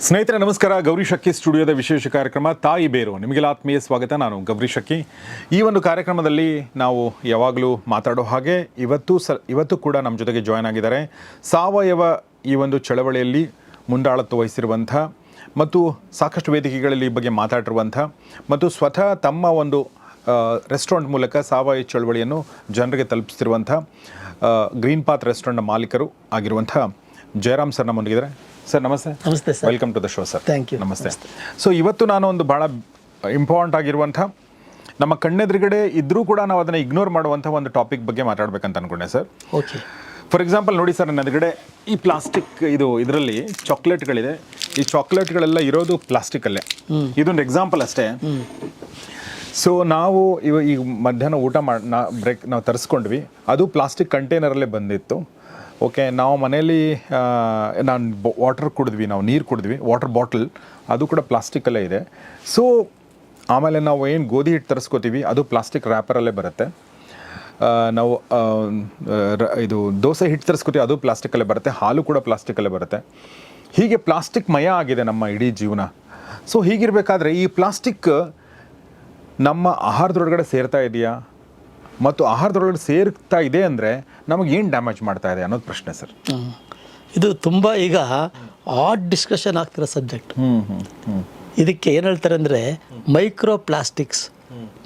ಸ್ನೇಹಿತರೆ ನಮಸ್ಕಾರ. ಗೌರಿ ಶಕ್ಕಿ ಸ್ಟುಡಿಯೋದ ವಿಶೇಷ ಕಾರ್ಯಕ್ರಮ ತಾಯಿ ಬೇರು ನಿಮಗೆಲ್ಲ ಆತ್ಮೀಯ ಸ್ವಾಗತ. ನಾನು ಗೌರಿ ಶಕ್ಕಿ. ಈ ಒಂದು ಕಾರ್ಯಕ್ರಮದಲ್ಲಿ ನಾವು ಯಾವಾಗಲೂ ಮಾತಾಡೋ ಹಾಗೆ ಇವತ್ತು ಕೂಡ ನಮ್ಮ ಜೊತೆಗೆ ಜಾಯ್ನ್ ಆಗಿದ್ದಾರೆ ಸಾವಯವ ಈ ಒಂದು ಚಳವಳಿಯಲ್ಲಿ ಮುಂದಾಳತ್ವ ವಹಿಸಿರುವಂಥ ಮತ್ತು ಸಾಕಷ್ಟು ವೇದಿಕೆಗಳಲ್ಲಿ ಈ ಬಗ್ಗೆ ಮಾತಾಡಿರುವಂಥ ಮತ್ತು ಸ್ವತಃ ತಮ್ಮ ಒಂದು ರೆಸ್ಟೋರೆಂಟ್ ಮೂಲಕ ಸಾವಯವ ಚಳವಳಿಯನ್ನು ಜನರಿಗೆ ತಲುಪಿಸ್ತಿರುವಂಥ ಗ್ರೀನ್ ಪಾತ್ ರೆಸ್ಟೋರೆಂಟ್ನ ಮಾಲೀಕರು ಆಗಿರುವಂಥ ಜಯರಾಮ್ ಸರ್ ನಮ್ಮೊಂದಿಗಿದ್ದಾರೆ. ಸರ್ ನಮಸ್ತೆ. ನಮಸ್ತೆ sir. Welcome to the show sir. Thank you. ನಮಸ್ತೆ. ಸೊ ಇವತ್ತು ನಾನು ಒಂದು ಭಾಳ ಇಂಪಾರ್ಟೆಂಟ್ ಆಗಿರುವಂಥ ನಮ್ಮ ಕಣ್ಣೆದುರುಗಡೆ ಇದ್ದರೂ ಕೂಡ ನಾವು ಅದನ್ನು ಇಗ್ನೋರ್ ಮಾಡುವಂಥ ಒಂದು ಟಾಪಿಕ್ ಬಗ್ಗೆ ಮಾತಾಡಬೇಕಂತ ಅಂದ್ಕೊಂಡೆ ಸರ್. ಓಕೆ. ಫಾರ್ ಎಕ್ಸಾಂಪಲ್ ನೋಡಿ ಸರ್, ನನ್ನ ಎದುರುಗಡೆ ಈ ಪ್ಲಾಸ್ಟಿಕ್ ಇದರಲ್ಲಿ ಚಾಕ್ಲೇಟ್ಗಳಿದೆ. ಈ ಚಾಕ್ಲೇಟ್ಗಳೆಲ್ಲ ಇರೋದು ಪ್ಲಾಸ್ಟಿಕ್ಕಲ್ಲೇ. ಇದೊಂದು ಎಕ್ಸಾಂಪಲ್ ಅಷ್ಟೇ. ಸೊ ನಾವು ಈಗ ಮಧ್ಯಾಹ್ನ ಊಟ ಬ್ರೇಕ್ ನಾವು ತರಿಸ್ಕೊಂಡ್ವಿ, ಅದು ಪ್ಲಾಸ್ಟಿಕ್ ಕಂಟೈನರಲ್ಲೇ ಬಂದಿತ್ತು. ಓಕೆ, ನಾವು ಮನೇಲಿ ವಾಟರ್ ಕುಡಿದ್ವಿ, ನಾವು ನೀರು ಕುಡಿದ್ವಿ, ವಾಟರ್ ಬಾಟಲ್ ಅದು ಕೂಡ ಪ್ಲಾಸ್ಟಿಕ್ಕಲ್ಲೇ ಇದೆ. ಸೊ ಆಮೇಲೆ ನಾವು ಏನು ಗೋಧಿ ಹಿಟ್ಟು ತರಿಸ್ಕೋತೀವಿ ಅದು ಪ್ಲಾಸ್ಟಿಕ್ ರ್ಯಾಪರಲ್ಲೇ ಬರುತ್ತೆ. ನಾವು ಇದು ದೋಸೆ ಹಿಟ್ಟು ತರಿಸ್ಕೋತೀವಿ ಅದು ಪ್ಲಾಸ್ಟಿಕ್ಕಲ್ಲೇ ಬರುತ್ತೆ. ಹಾಲು ಕೂಡ ಪ್ಲಾಸ್ಟಿಕ್ಕಲ್ಲೇ ಬರುತ್ತೆ. ಹೀಗೆ ಪ್ಲಾಸ್ಟಿಕ್ ಮಯ ಆಗಿದೆ ನಮ್ಮ ಇಡೀ ಜೀವನ. ಸೊ ಹೀಗಿರಬೇಕಾದ್ರೆ ಈ ಪ್ಲಾಸ್ಟಿಕ್ ನಮ್ಮ ಆಹಾರದೊಳಗಡೆ ಸೇರ್ತಾ ಇದೆಯಾ ಮತ್ತು ಆಹಾರದೊಳಗಡೆ ಸೇರ್ತಾ ಇದೆ ಅಂದರೆ ನಮಗೇನು ಡ್ಯಾಮೇಜ್ ಮಾಡ್ತಾ ಇದೆ ಅನ್ನೋದು ಪ್ರಶ್ನೆ ಸರ್. ಇದು ತುಂಬ ಈಗ ಆಡ್ ಡಿಸ್ಕಷನ್ ಆಗ್ತಿರೋ ಸಬ್ಜೆಕ್ಟ್. ಇದಕ್ಕೆ ಏನು ಹೇಳ್ತಾರೆ ಅಂದರೆ ಮೈಕ್ರೋ ಪ್ಲಾಸ್ಟಿಕ್ಸ್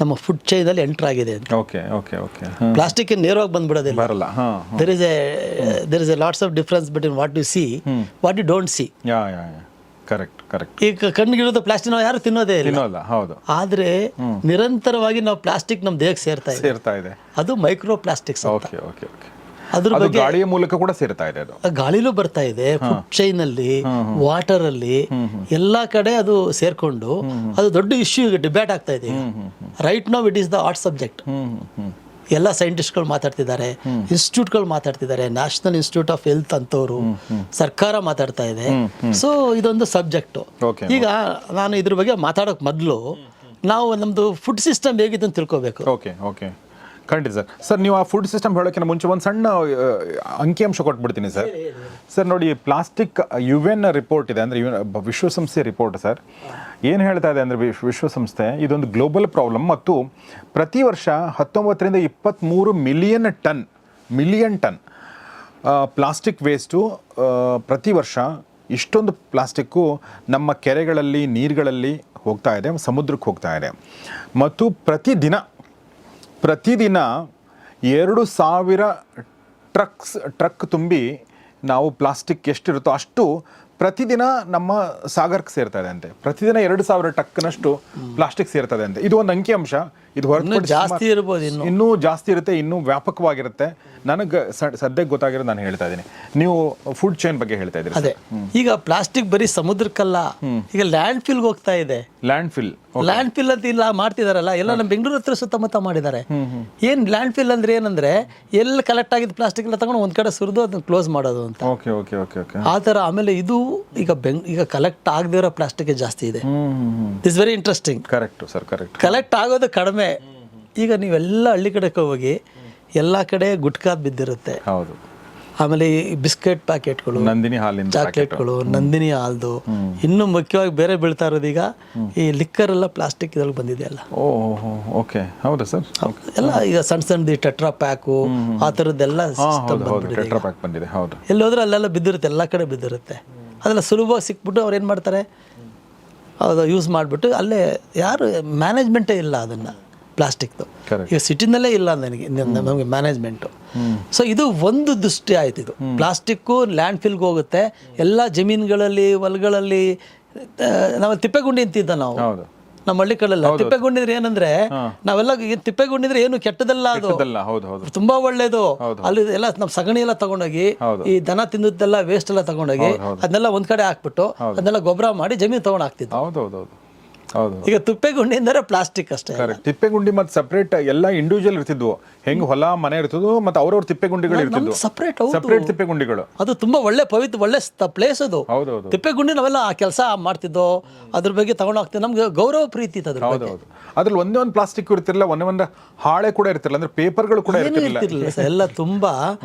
ನಮ್ಮ ಫುಡ್ ಚೈನಲ್ಲಿ ಎಂಟರ್ ಆಗಿದೆ ಅಂತ. Okay okay okay. ಪ್ಲಾಸ್ಟಿಕ್ ನೇರವಾಗಿ ಬಂದ್ಬಿಡೋದಿಲ್ಲ, ಬರಲ್ಲ. There is a lots of difference between what you see, what you don't see. Correct correct. ಈಗ ಕಣ್ಣಿಗಿರೋದು ಪ್ಲಾಸ್ಟಿಕ್ ನಾವು ಯಾರು ತಿನ್ನೋದೇ ಇಲ್ಲ. ಹೌದು. ಆದ್ರೆ ನಿರಂತರವಾಗಿ ನಾವು ಪ್ಲಾಸ್ಟಿಕ್ ನಮ್ಮ ದೇಹಕ್ಕೆ ಸೇರ್ತಾ ಇದೆ. ಅದು micro plastics. Okay okay okay. ಅದ್ರ ಬಗ್ಗೆ ಗಾಳಿಯ ಮೂಲಕ ಕೂಡ ಸೇರ್ತಾ ಇದೆ. ಅದು ಗಾಳಿಲೂ ಬರ್ತಾ ಇದೆ, ಫುಡ್ ಚೈನ್ ಅಲ್ಲಿ, ವಾಟರ್ ಅಲ್ಲಿ, ಎಲ್ಲಾ ಕಡೆ ಅದು ಸೇರ್ಕೊಂಡು ಅದು ದೊಡ್ಡ ಇಶ್ಯೂ ಈಗ ಡಿಬೇಟ್ ಆಗ್ತಾ ಇದೆ. Right now it is the hot subject. ಎಲ್ಲ ಸೈಂಟಿಸ್ಟ್ಗಳು ಮಾತಾಡ್ತಿದ್ದಾರೆ, ಇನ್ಸ್ಟಿಟ್ಯೂಟ್ಗಳು ಮಾತಾಡ್ತಿದ್ದಾರೆ, ನ್ಯಾಷನಲ್ ಇನ್ಸ್ಟಿಟ್ಯೂಟ್ ಆಫ್ ಹೆಲ್ತ್ ಅಂತವರು, ಸರ್ಕಾರ ಮಾತಾಡ್ತಾ ಇದೆ. ಸೊ ಇದೊಂದು ಸಬ್ಜೆಕ್ಟು. ಈಗ ನಾನು ಇದ್ರ ಬಗ್ಗೆ ಮಾತಾಡೋಕೆ ಮೊದಲು ನಾವು ನಮ್ದು ಫುಡ್ ಸಿಸ್ಟಮ್ ಹೇಗಿದೆ ಅಂತ ತಿಳ್ಕೊಬೇಕು. ಓಕೆ ಓಕೆ, ಖಂಡಿತ ಸರ್. ಸರ್ ನೀವು ಆ ಫುಡ್ ಸಿಸ್ಟಮ್ ಹೇಳೋಕ್ಕಿಂತ ಮುಂಚೆ ಒಂದು ಸಣ್ಣ ಅಂಕಿಅಂಶ ಕೊಟ್ಬಿಡ್ತೀನಿ ಸರ್. ಸರ್ ನೋಡಿ, ಪ್ಲಾಸ್ಟಿಕ್ UN ರಿಪೋರ್ಟ್ ಇದೆ, ಅಂದರೆ ವಿಶ್ವಸಂಸ್ಥೆ ರಿಪೋರ್ಟ್ ಸರ್. ಏನು ಹೇಳ್ತಾ ಇದೆ ಅಂದರೆ ವಿಶ್ವಸಂಸ್ಥೆ ಇದೊಂದು ಗ್ಲೋಬಲ್ ಪ್ರಾಬ್ಲಮ್ ಮತ್ತು ಪ್ರತಿ ವರ್ಷ 19 ರಿಂದ 23 ಮಿಲಿಯನ್ ಟನ್ ಪ್ಲಾಸ್ಟಿಕ್ ವೇಸ್ಟು ಪ್ರತಿ ವರ್ಷ. ಇಷ್ಟೊಂದು ಪ್ಲಾಸ್ಟಿಕ್ಕು ನಮ್ಮ ಕೆರೆಗಳಲ್ಲಿ, ನೀರುಗಳಲ್ಲಿ ಹೋಗ್ತಾ ಇದೆ, ಸಮುದ್ರಕ್ಕೆ ಹೋಗ್ತಾ ಇದೆ. ಮತ್ತು ಪ್ರತಿದಿನ 2000 ಟ್ರಕ್ ತುಂಬಿ ನಾವು ಪ್ಲಾಸ್ಟಿಕ್ ಎಷ್ಟಿರುತ್ತೋ ಅಷ್ಟು ಪ್ರತಿದಿನ ನಮ್ಮ ಸಾಗರಕ್ಕೆ ಸೇರ್ತಾ ಇದೆ ಅಂತೆ. ಪ್ರತಿದಿನ 2000 ಟನ್ನಷ್ಟು ಪ್ಲಾಸ್ಟಿಕ್ ಸೇರ್ತದೆ ಅಂತೆ. ಇದು ಒಂದು ಅಂಕಿಅಂಶ. ಇದು ಹೊರತುಪಡಿಸಿ ಜಾಸ್ತಿ ಇರ್ಬೋದು, ಇನ್ನೂ ಜಾಸ್ತಿ ಇರುತ್ತೆ, ಇನ್ನೂ ವ್ಯಾಪಕವಾಗಿರುತ್ತೆ. ನನಗೆ ಸದ್ಯಕ್ಕೆ ಗೊತ್ತಾಗಿರೋದು ನಾನು ಹೇಳ್ತಾ ಇದ್ದೀನಿ. ನೀವು ಫುಡ್ ಚೈನ್ ಬಗ್ಗೆ ಹೇಳ್ತಾ ಇದ್ದೀರಿ. ಅದೇ, ಈಗ ಪ್ಲಾಸ್ಟಿಕ್ ಬರೀ ಸಮುದ್ರಕ್ಕಲ್ಲ, ಈಗ ಲ್ಯಾಂಡ್ ಫಿಲ್ಗೆ ಹೋಗ್ತಾ ಇದೆ. ಲ್ಯಾಂಡ್ ಫಿಲ್ ಅಂತ ಇಲ್ಲ ಮಾಡ್ತಿದಾರಲ್ಲ, ಎಲ್ಲ ನಮ್ಮ ಬೆಂಗಳೂರು ಹತ್ರ ಸುತ್ತಮುತ್ತ ಮಾಡಿದ್ದಾರೆ. ಏನ್ ಲ್ಯಾಂಡ್ ಫಿಲ್ ಅಂದ್ರೆ ಏನಂದ್ರೆ ಎಲ್ಲ ಕಲೆಕ್ಟ್ ಆಗಿದ್ದ ಪ್ಲಾಸ್ಟಿಕ್ ಎಲ್ಲ ತಗೊಂಡು ಒಂದ್ ಕಡೆ ಸುರಿದು ಅದನ್ನ ಕ್ಲೋಸ್ ಮಾಡೋದು ಅಂತ. ಆ ತರ. ಆಮೇಲೆ ಇದು ಈಗ ಕಲೆಕ್ಟ್ ಆಗದಿರೋ ಪ್ಲಾಸ್ಟಿಕ್ ಜಾಸ್ತಿ ಇದೆ. It's very interesting. Correct sir, correct. Collect ಆಗೋದು ಕಡಿಮೆ. ಈಗ ನೀವೆಲ್ಲ ಹಳ್ಳಿ ಕಡೆಗೆ ಹೋಗಿ ಎಲ್ಲ ಕಡೆ ಗುಟ್ಕಾದ್ ಬಿದ್ದಿರುತ್ತೆ. ಹೌದು. ಆಮೇಲೆ ಈ ಬಿಸ್ಕೆಟ್ ಪ್ಯಾಕೆಟ್ಗಳು, ನಂದಿನಿ ಹಾಲಿನ ಚಾಕ್ಲೇಟ್ಗಳು, ನಂದಿನಿ ಹಾಲ್ದು, ಇನ್ನು ಮುಖ್ಯವಾಗಿ ಬೇರೆ ಬೀಳ್ತಾ ಇರೋದು ಈಗ ಈ ಲಿಕ್ಕರ್ ಎಲ್ಲ ಪ್ಲಾಸ್ಟಿಕ್ ಇದ್ರಲ್ಲಿ ಬಂದಿದೆ ಅಲ್ಲ. ಓಕೆ, ಹೌದಾ ಸರ್? ಎಲ್ಲ ಈಗ ಸಣ್ಣದು ಟೆಟ್ರಾ ಪ್ಯಾಕು ಆ ಥರದ್ದೆಲ್ಲ ಬಂದಿದೆ. ಹೌದು. ಎಲ್ಲಿ ಹೋದ್ರೆ ಅಲ್ಲೆಲ್ಲ ಬಿದ್ದಿರುತ್ತೆ, ಎಲ್ಲ ಕಡೆ ಬಿದ್ದಿರುತ್ತೆ. ಅದೆಲ್ಲ ಸುಲಭವಾಗಿ ಸಿಕ್ಬಿಟ್ಟು ಅವ್ರು ಏನು ಮಾಡ್ತಾರೆ, ಅದು ಯೂಸ್ ಮಾಡಿಬಿಟ್ಟು ಅಲ್ಲೇ ಯಾರು ಮ್ಯಾನೇಜ್ಮೆಂಟೇ ಇಲ್ಲ ಅದನ್ನು ಪ್ಲಾಸ್ಟಿಕ್ದು. ಈಗ ಸಿಟಿನಲ್ಲೇ ಇಲ್ಲ ನಮಗೆ ಮ್ಯಾನೇಜ್ಮೆಂಟು. ಸೊ ಇದು ಒಂದು ದೃಷ್ಟಿ ಆಯ್ತು. ಇದು ಪ್ಲಾಸ್ಟಿಕ್ಕು ಲ್ಯಾಂಡ್ ಫಿಲ್ಗೆ ಹೋಗುತ್ತೆ, ಎಲ್ಲ ಜಮೀನುಗಳಲ್ಲಿ, ಹೊಲಗಳಲ್ಲಿ. ನಾವು ತಿಪ್ಪೆಗುಂಡಿ ಅಂತಿದ್ದ ನಾವು ನಮ್ಮ ಹಳ್ಳಿ ಕಡೆಲ್ಲ. ತಿಪ್ಪೆಗುಂಡಿದ್ರೆ ಏನಂದ್ರೆ ನಾವೆಲ್ಲ ತಿಪ್ಪೆಗುಂಡಿದ್ರೆ ಏನು ಕೆಟ್ಟದಲ್ಲ, ಅದು ತುಂಬಾ ಒಳ್ಳೇದು. ಅಲ್ಲಿ ಎಲ್ಲ ನಮ್ಮ ಸಗಣಿ ಎಲ್ಲ ತಗೊಂಡೋಗಿ, ಈ ದನ ತಿಂದದ್ದೆಲ್ಲ ವೇಸ್ಟ್ ಎಲ್ಲ ತಗೊಂಡೋಗಿ ಅದನ್ನೆಲ್ಲ ಒಂದ್ ಕಡೆ ಹಾಕ್ಬಿಟ್ಟು ಅದನ್ನೆಲ್ಲ ಗೊಬ್ಬರ ಮಾಡಿ ಜಮೀನು ತಗೊಂಡು ಹಾಕ್ತಿದ್ವಿ. ಹೌದು ಈಗ ತುಪ್ಪೆಗುಂಡಿ ಅಂದರೆ ಪ್ಲಾಸ್ಟಿಕ್ ಅಷ್ಟೇ. ಕರೆಕ್ಟ್. ತಿಪ್ಪೆಗುಂಡಿ ಮತ್ತು ಸಪ್ರೇಟ್ ಎಲ್ಲ ಇಂಡಿವಿಜುವಲ್ ಇರ್ತಿದ್ವು, ಹೆಂಗ್ ಹೊಲ ಮನೆ ಇರ್ತದೋ ಮತ್ತು ಅವ್ರವ್ರ ತಿಪ್ಪೆಗುಂಡಿಗಳು ಇರ್ತಿದ್ವು, ಸಪ್ರೇಟ್ ತಿಪ್ಪೆಗುಂಡಿಗಳು. ಅದು ತುಂಬಾ ಒಳ್ಳೆ ಒಳ್ಳೆ ಪ್ಲೇಸ್ ಅದು. ಹೌದೌದು. ತಿಪ್ಪೆಗುಂಡಿ ನಾವೆಲ್ಲ ಆ ಕೆಲಸ ಮಾಡ್ತಿದ್ದೋ, ಅದ್ರ ಬಗ್ಗೆ ತಗೊಂಡು ಹೋಗ್ತೀವಿ, ನಮ್ಗೆ ಗೌರವ ಪ್ರೀತಿ ಇತ್ತು ಅದ್ರ ಬಗ್ಗೆ. ಹೌದೌದು. ಅದ್ರಲ್ಲಿ ಒಂದೇ ಒಂದು ಪ್ಲಾಸ್ಟಿಕ್ ಇರ್ತಿರಲಿಲ್ಲ, ಒಂದೇ ಹಾಳೆ ಕೂಡ ಇರ್ತಿರಲಿಲ್ಲ, ಅಂದ್ರೆ ಪೇಪರ್ಗಳು ಕೂಡ ಇರ್ತಿರ್ಲಿಲ್ಲ ಸರ್, ಎಲ್ಲ ತುಂಬಾ.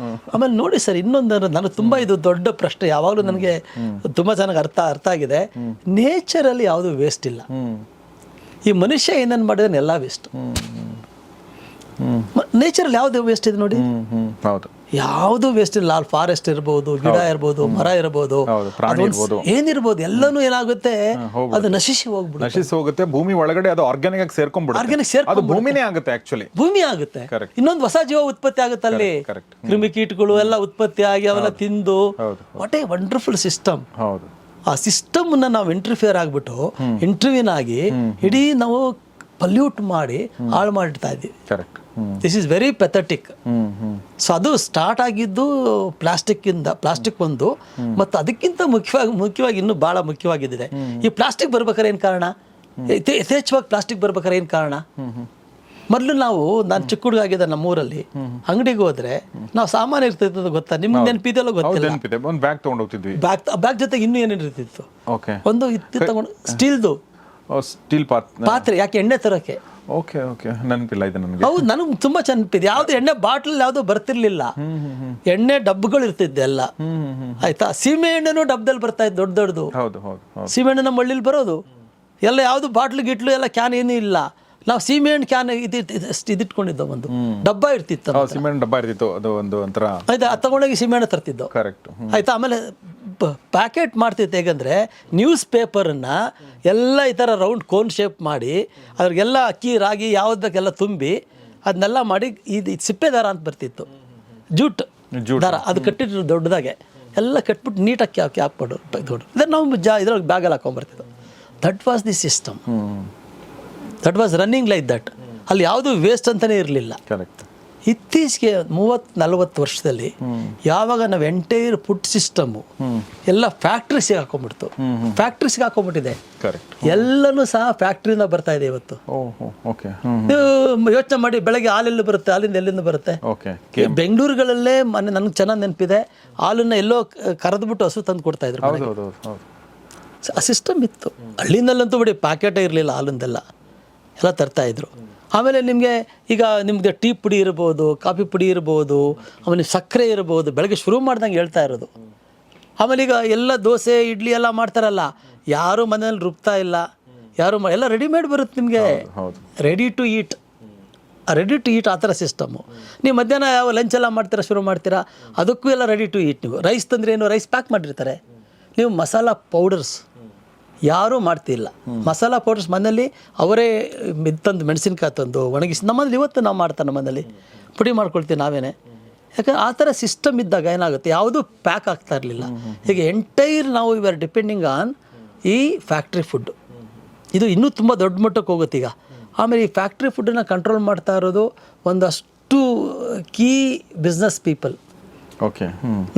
ಆಮೇಲೆ ನೋಡಿ ಸರ್, ಇನ್ನೊಂದು ನನಗೆ ತುಂಬಾ ಇದು ದೊಡ್ಡ ಪ್ರಶ್ನೆ, ಯಾವಾಗಲೂ ನನಗೆ ತುಂಬಾ ಚೆನ್ನಾಗಿ ಅರ್ಥ ಆಗಿದೆ. ನೇಚರಲ್ಲಿ ಯಾವುದು ವೇಸ್ಟ್ ಇಲ್ಲ. ಈ ಮನುಷ್ಯ ಏನೇನು ಮಾಡಿದ್ರೆ ಎಲ್ಲ ವೇಸ್ಟ್. ನೇಚರಲ್ಲಿ ಯಾವ್ದು ವೇಸ್ಟ್ ಇದೆ ನೋಡಿ, ಹೌದು, ಯಾವುದು ವೇಸ್ಟ್ ಇಲ್ಲ. ಅಲ್ಲಿ ಫಾರೆಸ್ಟ್ ಇರ್ಬೋದು, ಗಿಡ ಇರ್ಬೋದು, ಮರ ಇರ್ಬೋದು, ಏನಿರ್ಬೋದು, ಎಲ್ಲಾನು ಏನಾಗುತ್ತೆ, ಅದು ನಶಿಸಿ ಹೋಗುತ್ತೆ. ಭೂಮಿ ಒಳಗಡೆ ಅದು ಆರ್ಗ್ಯಾನಿಕ್ ಆಗಿ ಸೇರ್ಕೊಂಡ್ಬಿಡುತ್ತೆ. ಅದು ಭೂಮಿನೇ ಆಗುತ್ತೆ, ಆಕ್ಚುಲಿ ಭೂಮಿ ಆಗುತ್ತೆ. ಇನ್ನೊಂದು ಹೊಸ ಜೀವ ಉತ್ಪತ್ತಿ ಆಗುತ್ತೆ ಅಲ್ಲಿ, ಕ್ರಿಮಿಕೀಟಗಳು ಎಲ್ಲ ಉತ್ಪತ್ತಿ ಆಗಿ ಅವೆಲ್ಲ ತಿಂದು. What A wonderful system. ಹೌದು. ಆ ಸಿಸ್ಟಮ್ ನಾವು ಇಂಟರ್ಫಿಯರ್ ಆಗ್ಬಿಟ್ಟು ಇಂಟರ್ವ್ಯೂನ್ ಆಗಿ ಇಡೀ ನಾವು ಪಲ್ಯೂಟ್ ಮಾಡಿ ಹಾಳು ಮಾಡಿಡ್ತಾ ಇದ್ದೀವಿ. This is very pathetic. So ಅದು ಸ್ಟಾರ್ಟ್ ಆಗಿದ್ದು ಪ್ಲಾಸ್ಟಿಕ್ ಒಂದು, ಮತ್ತು ಅದಕ್ಕಿಂತ ಮುಖ್ಯವಾಗಿ ಇನ್ನೂ ಭಾಳ ಮುಖ್ಯವಾಗಿದ್ದಿದೆ. ಈ ಪ್ಲಾಸ್ಟಿಕ್ ಬರ್ಬೇಕಾದ್ರೆ ಏನು ಕಾರಣ, ಯಥೇಚ್ಛವಾಗಿ ಪ್ಲಾಸ್ಟಿಕ್ ಬರ್ಬೇಕಾದ್ರೆ ಏನು ಕಾರಣ? ಮೊದಲು ನಾನು ಚಿಕ್ಕ ಹುಡುಗ ಆಗಿದ್ದೆ, ನಮ್ಮೂರಲ್ಲಿ ಅಂಗಡಿಗೆ ಹೋದ್ರೆ ನಾವು ಸಾಮಾನು ಇರ್ತಿತ್ತು ಗೊತ್ತಾ, ನಿಮ್ಗೆ ನೆನಪಿದೆಲ್ಲ ಗೊತ್ತಿಲ್ಲ, ಬ್ಯಾಗ್ ತಗೊಂಡು ಹೋಗ್ತಿದ್ವಿ. ಬ್ಯಾಗ್ ಜೊತೆಗೆ ಇನ್ನೂ ಏನೇನು ಇರ್ತಿತ್ತು, ಒಂದು ಇತ್ತು ತಗೊಂಡು ಸ್ಟೀಲ್ ಪಾತ್ರೆ, ಯಾಕೆ ಎಣ್ಣೆ ತರಕ್ಕೆ. ನೆನಪಿಲ್ಲ ಇದು ನನಗೆ. ಹೌದು, ನನಗೆ ತುಂಬಾ ನೆನಪಿದೆ. ಯಾವ್ದು ಎಣ್ಣೆ ಬಾಟ್ಲ್ ಯಾವ್ದು ಬರ್ತಿರ್ಲಿಲ್ಲ, ಎಣ್ಣೆ ಡಬ್ಬಗಳು ಇರ್ತಿದ್ದೆ ಎಲ್ಲ. ಆಯ್ತಾ, ಸೀಮೆ ಎಣ್ಣೆನೂ ಡಬ್ಬದಲ್ಲಿ ಬರ್ತಾ ಇತ್ತು, ದೊಡ್ಡದು. ಸೀಮೆ ಎಣ್ಣೆ ನಮ್ಮ ಹಳ್ಳಿಲಿ ಬರೋದು ಎಲ್ಲ, ಯಾವ್ದು ಬಾಟ್ಲು ಗಿಟ್ಲು ಎಲ್ಲ ಕ್ಯಾನ್ ಏನೂ ಇಲ್ಲ. ನಾವು ಸೀಮೆ ಎಣ್ಣೆ ಕ್ಯಾನ್ ಇದಿಟ್ಕೊಂಡಿದ್ದೋ, ಒಂದು ಡಬ್ಬ ಇರ್ತಿತ್ತು, ಡಬ್ಬ ಇರ್ತಿತ್ತು, ಅದು ಒಂದು ಒಂಥರ. ಆಯ್ತಾ, ಅದು ತಗೊಂಡೋಗಿ ಸೀಮೆ ಎಣ್ಣೆ ತರ್ತಿದ್ದೋ. ಆಯ್ತಾ, ಆಮೇಲೆ ಪ್ಯಾಕೆಟ್ ಮಾಡ್ತಿತ್ತು. ಹೇಗಂದ್ರೆ ನ್ಯೂಸ್ ಪೇಪರನ್ನ ಎಲ್ಲ ಈ ಥರ ರೌಂಡ್ ಕೋನ್ ಶೇಪ್ ಮಾಡಿ ಅದ್ರಿಗೆಲ್ಲ ಅಕ್ಕಿ ರಾಗಿ ಯಾವ್ದು ಬೇಕೆಲ್ಲ ತುಂಬಿ ಅದನ್ನೆಲ್ಲ ಮಾಡಿ ಇದು ಸಿಪ್ಪೆ ದಾರ ಅಂತ ಬರ್ತಿತ್ತು, ಜೂಟ್ ದಾರ, ಅದು ಕಟ್ಟಿದ್ರು ದೊಡ್ಡದಾಗೆ ಎಲ್ಲ ಕಟ್ಬಿಟ್ಟು ನೀಟಾಗಿ ಹಾಕ್ಬಿಟ್ಟು ದೊಡ್ಡ ಇದನ್ನು ನಾವು ಇದ್ರೊಳಗೆ ಬ್ಯಾಗಲ್ಲಿ ಹಾಕೊಂಡ್ಬರ್ತಿದ್ದು. That was the system, that was running like that. ಅಲ್ಲಿ ಯಾವುದು ವೇಸ್ಟ್ ಅಂತಲೇ ಇರಲಿಲ್ಲ. ಇತ್ತೀಚೆಗೆ 30-40 ವರ್ಷದಲ್ಲಿ ಯಾವಾಗ ನಾವು ಎಂಟೈರ್ ಫುಡ್ ಸಿಸ್ಟಮು ಎಲ್ಲ ಫ್ಯಾಕ್ಟ್ರೀಸ್ಗೆ ಹಾಕೊಂಡ್ಬಿಟ್ಟಿದೆ. ಎಲ್ಲನೂ ಸಹ ಫ್ಯಾಕ್ಟ್ರಿಯಿಂದ ಬರ್ತಾ ಇದೆ ಇವತ್ತು. ಯೋಚನೆ ಮಾಡಿ, ಬೆಳಗ್ಗೆ ಹಾಲೆಲ್ಲ ಬರುತ್ತೆ, ಹಾಲಿಂದ ಎಲ್ಲಿಂದ ಬರುತ್ತೆ? ಬೆಂಗಳೂರುಗಳಲ್ಲೇ ನನಗೆ ಚೆನ್ನಾಗಿ ನೆನಪಿದೆ, ಹಾಲನ್ನ ಎಲ್ಲೋ ಕರೆದ್ಬಿಟ್ಟು ಹಸು ತಂದು ಕೊಡ್ತಾ ಇದ್ರು. ಆ ಸಿಸ್ಟಮ್ ಇತ್ತು. ಹಳ್ಳಿನಲ್ಲಂತೂ ಬಿಡಿ, ಪ್ಯಾಕೆಟೇ ಇರಲಿಲ್ಲ, ಹಾಲಿಂದೆಲ್ಲ ಎಲ್ಲ ತರ್ತಾ ಇದ್ರು. ಆಮೇಲೆ ನಿಮಗೆ ಟೀ ಪುಡಿ ಇರ್ಬೋದು, ಕಾಫಿ ಪುಡಿ ಇರ್ಬೋದು, ಆಮೇಲೆ ಸಕ್ಕರೆ ಇರ್ಬೋದು, ಬೆಳಗ್ಗೆ ಶುರು ಮಾಡ್ದಂಗೆ ಹೇಳ್ತಾ ಇರೋದು. ಆಮೇಲೆ ಈಗ ಎಲ್ಲ ದೋಸೆ ಇಡ್ಲಿ ಎಲ್ಲ ಮಾಡ್ತಾರಲ್ಲ, ಯಾರೂ ಮನೇಲಿ ರುಬ್ತಾ ಇಲ್ಲ, ಎಲ್ಲ ರೆಡಿಮೇಡ್ ಬರುತ್ತೆ ನಿಮಗೆ, ರೆಡಿ ಟು ಈಟ್ ಆ ಥರ ಸಿಸ್ಟಮ್ಮು. ನೀವು ಮಧ್ಯಾಹ್ನ ಯಾವ ಲಂಚ್ ಎಲ್ಲ ಮಾಡ್ತೀರಾ, ಶುರು ಮಾಡ್ತೀರಾ, ಅದಕ್ಕೂ ಎಲ್ಲ ರೆಡಿ ಟು ಈಟ್. ನೀವು ರೈಸ್ ತಂದ್ರೆ ಏನು, ರೈಸ್ ಪ್ಯಾಕ್ ಮಾಡಿರ್ತಾರೆ. ನೀವು ಮಸಾಲ ಪೌಡರ್ಸ್ ಯಾರೂ ಮಾಡ್ತಿಲ್ಲ. ಮಸಾಲ ಪೌಡರ್ಸ್ ಮನೇಲಿ ಅವರೇ ತಂದು ಮೆಣಸಿನ್ಕಾಯಿ ತಂದು ಒಣಗಿಸಿ, ನಮ್ಮಲ್ಲಿ ಇವತ್ತು ನಾವು ಮಾಡ್ತಾರೆ, ನಮ್ಮನೇಲಿ ಪುಡಿ ಮಾಡ್ಕೊಳ್ತೀವಿ ನಾವೇನೆ. ಯಾಕಂದ್ರೆ ಆ ಥರ ಸಿಸ್ಟಮ್ ಇದ್ದಾಗ ಏನಾಗುತ್ತೆ, ಯಾವುದೂ ಪ್ಯಾಕ್ ಆಗ್ತಾ ಇರಲಿಲ್ಲ. ಈಗ ಎಂಟೈರ್ ನಾವು ಆರ್ ಡಿಪೆಂಡಿಂಗ್ ಆನ್ ಈ ಫ್ಯಾಕ್ಟ್ರಿ ಫುಡ್. ಇದು ಇನ್ನೂ ತುಂಬ ದೊಡ್ಡ ಮಟ್ಟಕ್ಕೆ ಹೋಗುತ್ತೆ ಈಗ. ಆಮೇಲೆ ಈ ಫ್ಯಾಕ್ಟ್ರಿ ಫುಡ್ಡನ್ನು ಕಂಟ್ರೋಲ್ ಮಾಡ್ತಾ ಇರೋದು ಒಂದಷ್ಟು ಕೀ ಬಿಸ್ನೆಸ್ ಪೀಪಲ್.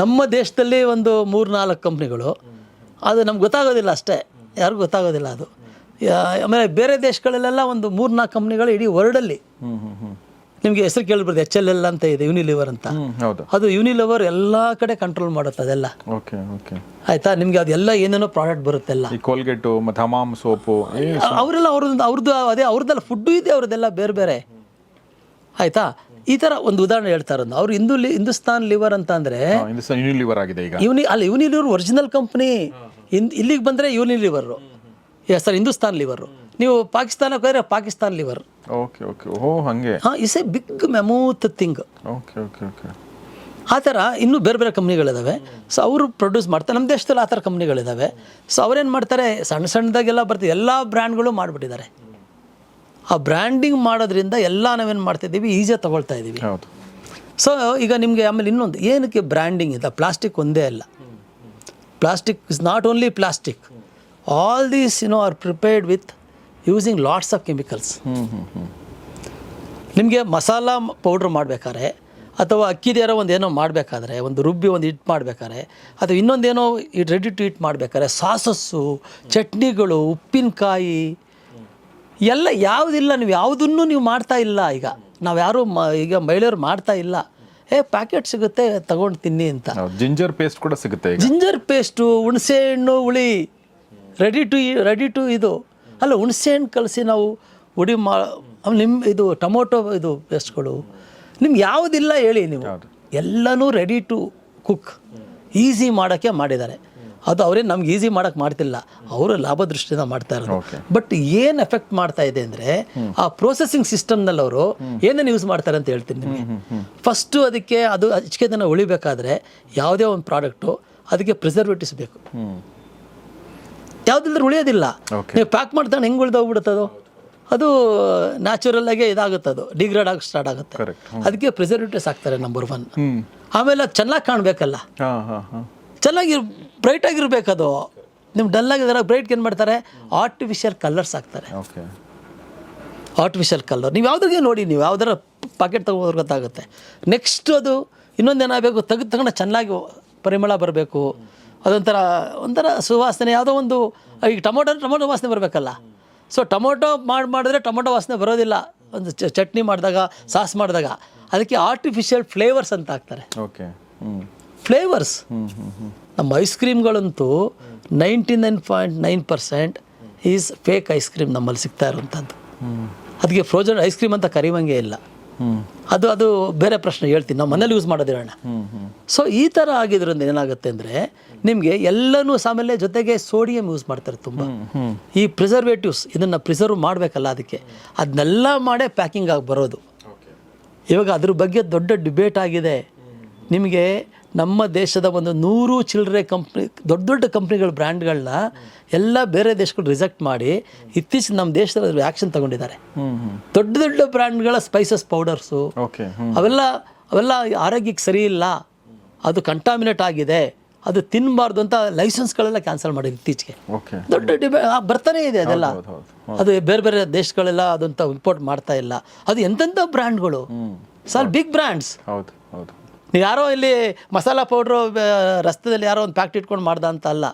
ನಮ್ಮ ದೇಶದಲ್ಲಿ ಒಂದು 3-4 ಕಂಪ್ನಿಗಳು, ಅದು ನಮ್ಗೆ ಗೊತ್ತಾಗೋದಿಲ್ಲ ಅಷ್ಟೇ, ಯಾರಿಗೂ ಗೊತ್ತಾಗೋದಿಲ್ಲ ಅದು. ಆಮೇಲೆ ಬೇರೆ ದೇಶಗಳಲ್ಲೆಲ್ಲ ಒಂದು 3-4 ಕಂಪ್ನಿಗಳು ಇಡೀ ವರ್ಲ್ಡಲ್ಲಿ. ನಿಮಗೆ ಹೆಸರು ಕೇಳಿಬಿಡ್ದು, HLL ಅಂತ ಇದೆ, ಯೂನಿಲಿವರ್ ಅಂತ. ಅದು ಯೂನಿಲಿವರ್ ಎಲ್ಲ ಕಡೆ ಕಂಟ್ರೋಲ್ ಮಾಡುತ್ತೆ ಅದೆಲ್ಲ. ಆಯ್ತಾ, ನಿಮಗೆ ಅದೆಲ್ಲ ಏನೇನೋ ಪ್ರಾಡಕ್ಟ್ ಬರುತ್ತೆಲ್ಲ, ಕೋಲ್ಗೇಟು ಮತ್ತು ಹಮಾಮ್ ಸೋಪು, ಅವರೆಲ್ಲ ಅವ್ರದ್ದೆಲ್ಲ ಫುಡ್ಡು ಇದೆ, ಅವ್ರದ್ದೆಲ್ಲ ಬೇರೆ ಬೇರೆ. ಆಯ್ತಾ, ಈ ಥರ ಒಂದು ಉದಾಹರಣೆ ಹೇಳ್ತಾ ಇರೋದು. ಅವರು ಹಿಂದೂಸ್ತಾನ್ ಲಿವರ್ ಅಂತ ಅಂದರೆ ಯೂನಿಲಿವರ್ ಆಗಿದೆ ಈಗ. Unilever original company. ಇಲ್ಲಿಗೆ ಬಂದರೆ ಯೂನಿಲಿವರು, ಸರ್ ಹಿಂದೂಸ್ತಾನ್ ಲಿವರು. ನೀವು ಪಾಕಿಸ್ತಾನಕ್ಕೆ ಹೋದರೆ Pakistan lever. Is a big mammoth thing. ಆ ಥರ ಇನ್ನೂ ಬೇರೆ ಬೇರೆ ಕಂಪ್ನಿಗಳಿದ್ದಾವೆ. ಸೊ ಅವರು ಪ್ರೊಡ್ಯೂಸ್ ಮಾಡ್ತಾರೆ. ನಮ್ಮ ದೇಶದಲ್ಲಿ ಆ ಥರ ಕಂಪ್ನಿಗಳಿದ್ದಾವೆ. ಸೊ ಅವರೇನು ಮಾಡ್ತಾರೆ, ಸಣ್ಣದಾಗೆಲ್ಲ ಬರ್ತೀವಿ, ಎಲ್ಲ ಬ್ರ್ಯಾಂಡ್ಗಳು ಮಾಡಿಬಿಟ್ಟಿದ್ದಾರೆ. ಆ ಬ್ರ್ಯಾಂಡಿಂಗ್ ಮಾಡೋದ್ರಿಂದ ಎಲ್ಲ ನಾವೇನು ಮಾಡ್ತಾಯಿದ್ದೀವಿ, ಈಸಿಯಾಗಿ ತೊಗೊಳ್ತಾ ಇದ್ದೀವಿ. ಸೊ ಈಗ ನಿಮಗೆ ಆಮೇಲೆ ಇನ್ನೊಂದು ಏನಕ್ಕೆ ಬ್ರ್ಯಾಂಡಿಂಗ್ ಇದೆ, ಪ್ಲಾಸ್ಟಿಕ್ ಒಂದೇ ಅಲ್ಲ. Plastic is not only plastic. All these, are prepared with using lots of chemicals. ನಿಮಗೆ ಮಸಾಲ ಪೌಡ್ರ್ ಮಾಡಬೇಕಾದ್ರೆ, ಅಥವಾ ಅಕ್ಕಿದೇನೋ ಒಂದೇನೋ ಮಾಡಬೇಕಾದ್ರೆ, ಒಂದು ರುಬ್ಬಿ ಒಂದು ಹಿಟ್ಟು ಮಾಡಬೇಕಾದ್ರೆ, ಅಥವಾ ಇನ್ನೊಂದೇನೋ ರೆಡಿ ಟು ಈಟ್ ಮಾಡಬೇಕಾದ್ರೆ, ಸಾಸಸ್ಸು, ಚಟ್ನಿಗಳು, ಉಪ್ಪಿನಕಾಯಿ, ಎಲ್ಲ ಯಾವುದಿಲ್ಲ, ನೀವು ಯಾವುದನ್ನು ನೀವು ಮಾಡ್ತಾ ಇಲ್ಲ. ಈಗ ನಾವು ಯಾರು ಈಗ ಮಹಿಳೆಯರು ಮಾಡ್ತಾ ಇಲ್ಲ. ಪ್ಯಾಕೆಟ್ ಸಿಗುತ್ತೆ ತಗೊಂಡು ತಿನ್ನಿ ಅಂತ. ಜಿಂಜರ್ ಪೇಸ್ಟ್ ಕೂಡ ಸಿಗುತ್ತೆ ಈಗ. ಜಿಂಜರ್ ಪೇಸ್ಟು, ಹುಣಸೆ ಹಣ್ಣು ಹುಳಿ, ರೆಡಿ ಟು ಇದು ಅಲ್ಲ, ಹುಣಸೆ ಹಣ್ಣು ಕಲಸಿ ನಾವು ಹುಡಿ ನಿಮ್ಮ ಇದು ಟೊಮೊಟೊ ಇದು ಪೇಸ್ಟ್ಗಳು, ನಿಮ್ಗೆ ಯಾವುದಿಲ್ಲ ಹೇಳಿ ನೀವು, ಎಲ್ಲನೂ ರೆಡಿ ಟು ಕುಕ್, ಈಸಿ ಮಾಡೋಕ್ಕೆ ಮಾಡಿದ್ದಾರೆ. ಅದು ಅವರೇ ನಮ್ಗೆ ಈಸಿ ಮಾಡೋಕ್ಕೆ ಮಾಡ್ತಿಲ್ಲ, ಅವರು ಲಾಭ ದೃಷ್ಟಿಯಿಂದ ಮಾಡ್ತಾ ಇರೋದು. ಬಟ್ ಏನು ಎಫೆಕ್ಟ್ ಮಾಡ್ತಾ ಇದೆ ಅಂದರೆ ಆ ಪ್ರೊಸೆಸಿಂಗ್ ಸಿಸ್ಟಮ್ನಲ್ಲಿ ಅವರು ಏನೇನು ಯೂಸ್ ಮಾಡ್ತಾರೆ ಅಂತ ಹೇಳ್ತೀನಿ ನಿಮಗೆ. ಫಸ್ಟು ಅದಕ್ಕೆ ಅದು ಹೆಚ್ಚಿಗೆ ದಿನ ಉಳಿಬೇಕಾದ್ರೆ ಯಾವುದೇ ಒಂದು ಪ್ರಾಡಕ್ಟು ಅದಕ್ಕೆ ಪ್ರಿಸರ್ವೇಟಿವ್ಸ್ ಬೇಕು. ಯಾವುದಿಲ್ಲದ್ರೆ ಉಳಿಯೋದಿಲ್ಲ. ನೀವು ಪ್ಯಾಕ್ ಮಾಡ್ತಾನೆ ಹೆಂಗೆ ಉಳಿದೋಗ್ಬಿಡುತ್ತದು, ಅದು ನ್ಯಾಚುರಲ್ಲಾಗೆ ಇದಾಗುತ್ತದು, ಡಿಗ್ರೇಡ್ ಆಗಿ ಸ್ಟಾರ್ಟ್ ಆಗುತ್ತೆ. ಅದಕ್ಕೆ ಪ್ರಿಸರ್ವೇಟಿವ್ಸ್ ಹಾಕ್ತಾರೆ ನಂಬರ್ 1. ಆಮೇಲೆ ಅದು ಚೆನ್ನಾಗಿ ಕಾಣಬೇಕಲ್ಲ, ಚೆನ್ನಾಗಿ ಬ್ರೈಟಾಗಿರ್ಬೇಕದು. ನಿಮ್ಮ ಡಲ್ಲಾಗಿದ್ದಾರೆ ಬ್ರೈಟ್ಗೆ ಏನು ಮಾಡ್ತಾರೆ, ಆರ್ಟಿಫಿಷಿಯಲ್ ಕಲರ್ಸ್ ಹಾಕ್ತಾರೆ. ಆರ್ಟಿಫಿಷಿಯಲ್ ಕಲರ್ ನೀವು ಯಾವುದ್ರಿಗೆ ನೋಡಿ, ನೀವು ಯಾವುದರ ಪಾಕೆಟ್ ತೊಗೊಂಡ್ರೆ ಗೊತ್ತಾಗುತ್ತೆ. ನೆಕ್ಸ್ಟ್ ಅದು ಇನ್ನೊಂದೇನಾಗಬೇಕು, ತಗೊಂಡು ಚೆನ್ನಾಗಿ ಪರಿಮಳ ಬರಬೇಕು, ಒಂಥರ ಸುವಾಸನೆ, ಯಾವುದೋ ಒಂದು ಈಗ ಟೊಮೊಟೊ ವಾಸನೆ ಬರಬೇಕಲ್ಲ. ಸೊ ಟೊಮೊಟೊ ಮಾಡಿದ್ರೆ ಟೊಮೊಟೊ ವಾಸನೆ ಬರೋದಿಲ್ಲ. ಒಂದು ಚಟ್ನಿ ಮಾಡಿದಾಗ, ಸಾಸ್ ಮಾಡಿದಾಗ ಅದಕ್ಕೆ ಆರ್ಟಿಫಿಷಿಯಲ್ ಫ್ಲೇವರ್ಸ್ ಅಂತ ಹಾಕ್ತಾರೆ. ಫ್ಲೇವರ್ಸ್ ನಮ್ಮ ಐಸ್ ಕ್ರೀಮ್ಗಳಂತೂ 99.9% ಈಸ್ ಫೇಕ್ ಐಸ್ ಕ್ರೀಮ್ ನಮ್ಮಲ್ಲಿ ಸಿಗ್ತಾ ಇರುವಂಥದ್ದು. ಅದಕ್ಕೆ ಫ್ರೋಜನ್ ಐಸ್ ಕ್ರೀಮ್ ಅಂತ ಕರೀವಂಗೆ ಇಲ್ಲ. ಅದು ಬೇರೆ ಪ್ರಶ್ನೆ ಹೇಳ್ತೀನಿ, ನಾವು ಮನೇಲಿ ಯೂಸ್ ಮಾಡೋದಿರೋಣ. ಸೊ ಈ ಥರ ಆಗಿದ್ರಿಂದ ಏನಾಗುತ್ತೆ ಅಂದರೆ ನಿಮಗೆ ಎಲ್ಲನೂ ಆಮೇಲೆ ಜೊತೆಗೆ ಸೋಡಿಯಂ ಯೂಸ್ ಮಾಡ್ತಾರೆ ತುಂಬ. ಈ ಪ್ರಿಸರ್ವೇಟಿವ್ಸ್ ಇದನ್ನು ಪ್ರಿಸರ್ವ್ ಮಾಡಬೇಕಲ್ಲ, ಅದಕ್ಕೆ ಅದನ್ನೆಲ್ಲ ಮಾಡೇ ಪ್ಯಾಕಿಂಗ್ ಆಗಿ ಬರೋದು. ಇವಾಗ ಅದ್ರ ಬಗ್ಗೆ ದೊಡ್ಡ ಡಿಬೇಟ್ ಆಗಿದೆ. ನಿಮಗೆ ನಮ್ಮ ದೇಶದ ಒಂದು 100 ಚಿಲ್ಲರೆ ಕಂಪ್ನಿ, ದೊಡ್ಡ ಕಂಪ್ನಿಗಳ ಬ್ರ್ಯಾಂಡ್ಗಳನ್ನ ಎಲ್ಲ ಬೇರೆ ದೇಶಗಳು ರಿಜೆಕ್ಟ್ ಮಾಡಿ ಇತ್ತೀಚೆಗೆ ನಮ್ಮ ದೇಶದಲ್ಲಿ ಆ್ಯಕ್ಷನ್ ತಗೊಂಡಿದ್ದಾರೆ. ದೊಡ್ಡ ಬ್ರ್ಯಾಂಡ್ಗಳ ಸ್ಪೈಸಸ್ ಪೌಡರ್ಸು ಅವೆಲ್ಲ ಆರೋಗ್ಯಕ್ಕೆ ಸರಿ ಇಲ್ಲ, ಅದು ಕಂಟಾಮಿನೇಟ್ ಆಗಿದೆ, ಅದು ತಿನ್ನಬಾರ್ದು ಅಂತ ಲೈಸೆನ್ಸ್ಗಳೆಲ್ಲ ಕ್ಯಾನ್ಸಲ್ ಮಾಡಿದ್ರು ಇತ್ತೀಚೆಗೆ. ದೊಡ್ಡ ಬರ್ತಾನೆ ಇದೆ ಅದೆಲ್ಲ. ಅದು ಬೇರೆ ದೇಶಗಳೆಲ್ಲ ಅದಂತ ಇಂಪೋರ್ಟ್ ಮಾಡ್ತಾ ಇಲ್ಲ. ಅದು ಎಂತೆಂಥ ಬ್ರ್ಯಾಂಡ್ಗಳು, ಬಿಗ್ ಬ್ರ್ಯಾಂಡ್ಸ್. ನೀವು ಯಾರೋ ಇಲ್ಲಿ ಮಸಾಲ ಪೌಡ್ರು ರಸ್ತೆಯಲ್ಲಿ ಯಾರೋ ಒಂದು ಪ್ಯಾಕ್ಟ್ ಇಟ್ಕೊಂಡು ಮಾಡ್ದ ಅಂತ ಅಲ್ಲ,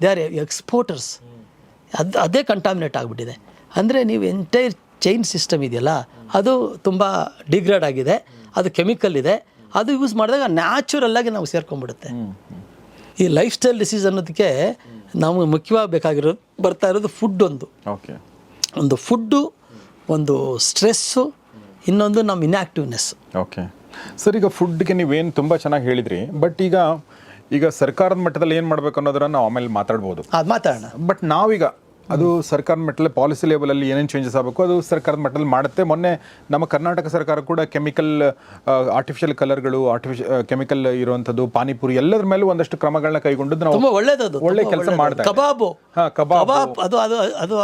ದೇ ಆರ್ ಎಕ್ಸ್ಪೋರ್ಟರ್ಸ್. ಅದೇ ಕಂಟಾಮಿನೇಟ್ ಆಗಿಬಿಟ್ಟಿದೆ. ಅಂದರೆ ನೀವು ಎಂಟೈರ್ ಚೈನ್ ಸಿಸ್ಟಮ್ ಇದೆಯಲ್ಲ, ಅದು ತುಂಬ ಡಿಗ್ರೇಡ್ ಆಗಿದೆ, ಅದು ಕೆಮಿಕಲ್ ಇದೆ. ಅದು ಯೂಸ್ ಮಾಡಿದಾಗ ನ್ಯಾಚುರಲ್ಲಾಗಿ ನಾವು ಸೇರ್ಕೊಂಡ್ಬಿಡುತ್ತೆ. ಈ ಲೈಫ್ ಸ್ಟೈಲ್ ಡಿಸೀಸ್ ಅನ್ನೋದಕ್ಕೆ ನಾವು ಮುಖ್ಯವಾಗಿ ಬರ್ತಾ ಇರೋದು ಫುಡ್. ಒಂದು ಫುಡ್ಡು, ಒಂದು ಸ್ಟ್ರೆಸ್ಸು, ಇನ್ನೊಂದು ನಮ್ಮ ಇನ್ಆ್ಯಕ್ಟಿವ್ನೆಸ್. ಸರ್, ಈಗ ಫುಡ್ಗೆ ನೀವೇನು ತುಂಬ ಚೆನ್ನಾಗಿ ಹೇಳಿದ್ರಿ. ಬಟ್ ಈಗ ಸರ್ಕಾರದ ಮಟ್ಟದಲ್ಲಿ ಏನು ಮಾಡಬೇಕು ಅನ್ನೋದನ್ನ ನಾವು ಆಮೇಲೆ ಮಾತಾಡ್ಬೋದು, ಮಾತಾಡೋಣ. ಬಟ್ ನಾವೀಗ ಅದು ಸರ್ಕಾರದ ಮಟ್ಟದಲ್ಲಿ ಪಾಲಿಸಿ ಲೆವೆಲಲ್ಲಿ ಏನೇನು ಚೇಂಜಸ್ ಆಗಬೇಕು ಅದು ಸರ್ಕಾರದ ಮಟ್ಟದಲ್ಲಿ ಮಾಡುತ್ತೆ. ಮೊನ್ನೆ ನಮ್ಮ ಕರ್ನಾಟಕ ಸರ್ಕಾರ ಕೂಡ ಆರ್ಟಿಫಿಷಿಯಲ್ ಕಲರ್ಗಳು, ಕೆಮಿಕಲ್ ಇರುವಂಥದ್ದು, ಪಾನಿಪುರಿ ಎಲ್ಲದ್ರ ಮೇಲೂ ಒಂದಷ್ಟು ಕ್ರಮಗಳನ್ನ ಕೈಗೊಂಡು ನಾವು ಒಳ್ಳೆ ಕೆಲಸ ಮಾಡ್ತಾರೆ. ಕಬಾಬ್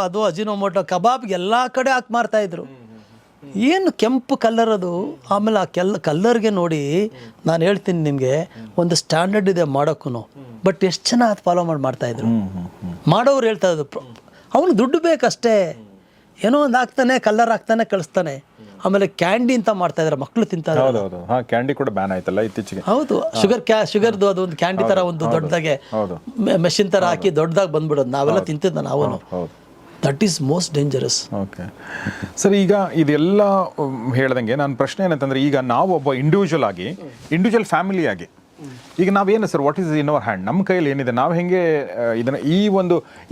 ಅದು ಅಜಿನೋಮೋಟೋ ಕಬಾಬ್ಗೆ ಎಲ್ಲ ಕಡೆ ಹಾಕಿ ಮಾರ್ತಾ ಇದ್ರು. ಏನು ಕೆಂಪು ಕಲರ್ ಅದು. ಆಮೇಲೆ ಆ ಕಲ್ಲರ್ಗೆ ನೋಡಿ, ನಾನು ಹೇಳ್ತೀನಿ ನಿಮಗೆ, ಒಂದು ಸ್ಟ್ಯಾಂಡರ್ಡ್ ಇದೆ ಮಾಡೋಕ್ಕೂ. ಬಟ್ ಎಷ್ಟು ಚೆನ್ನಾಗಿ ಅದು ಫಾಲೋ ಮಾಡ್ತಾಯಿದ್ರು. ಮಾಡೋರು ಹೇಳ್ತಾ ಇದ್ರು, ಅವನು ದುಡ್ಡು ಬೇಕಷ್ಟೇ, ಏನೋ ಒಂದು ಹಾಕ್ತಾನೆ, ಕಲ್ಲರ್ ಹಾಕ್ತಾನೆ, ಕಳಿಸ್ತಾನೆ. ಆಮೇಲೆ ಕ್ಯಾಂಡಿ ಅಂತ ಮಾಡ್ತಾ ಇದ್ದಾರೆ, ಮಕ್ಕಳು ತಿಂತಾರೆ. ಕ್ಯಾಂಡಿ ಕೂಡ ಬ್ಯಾನ್ ಆಯ್ತಲ್ಲ ಇತ್ತೀಚೆಗೆ. ಹೌದು, ಶುಗರ್ದು ಅದು ಒಂದು ಕ್ಯಾಂಡಿ ಥರ ಒಂದು ದೊಡ್ಡದಾಗೆ ಮೆಷಿನ್ ಥರ ಹಾಕಿ ದೊಡ್ಡದಾಗಿ ಬಂದ್ಬಿಡೋದು. ನಾವೆಲ್ಲ ತಿಂತಿದ್ದ ನಾವು. That is most dangerous. Sir, ಈಗ ಇದೆಲ್ಲ ಹೇಳ್ದಂಗೆ ನನ್ನ ಪ್ರಶ್ನೆ ಏನಂತಂದ್ರೆ, ಈಗ ನಾವು ಒಬ್ಬ ಇಂಡಿವಿಜುವಲ್ ಫ್ಯಾಮಿಲಿಯಾಗಿ ಈಗ ನಾವೇನು sir, what is in our hand, ನಮ್ಮ ಕೈಯಲ್ಲಿ ಏನಿದೆ, ನಾವು ಹೆಂಗೆ ಇದನ್ನು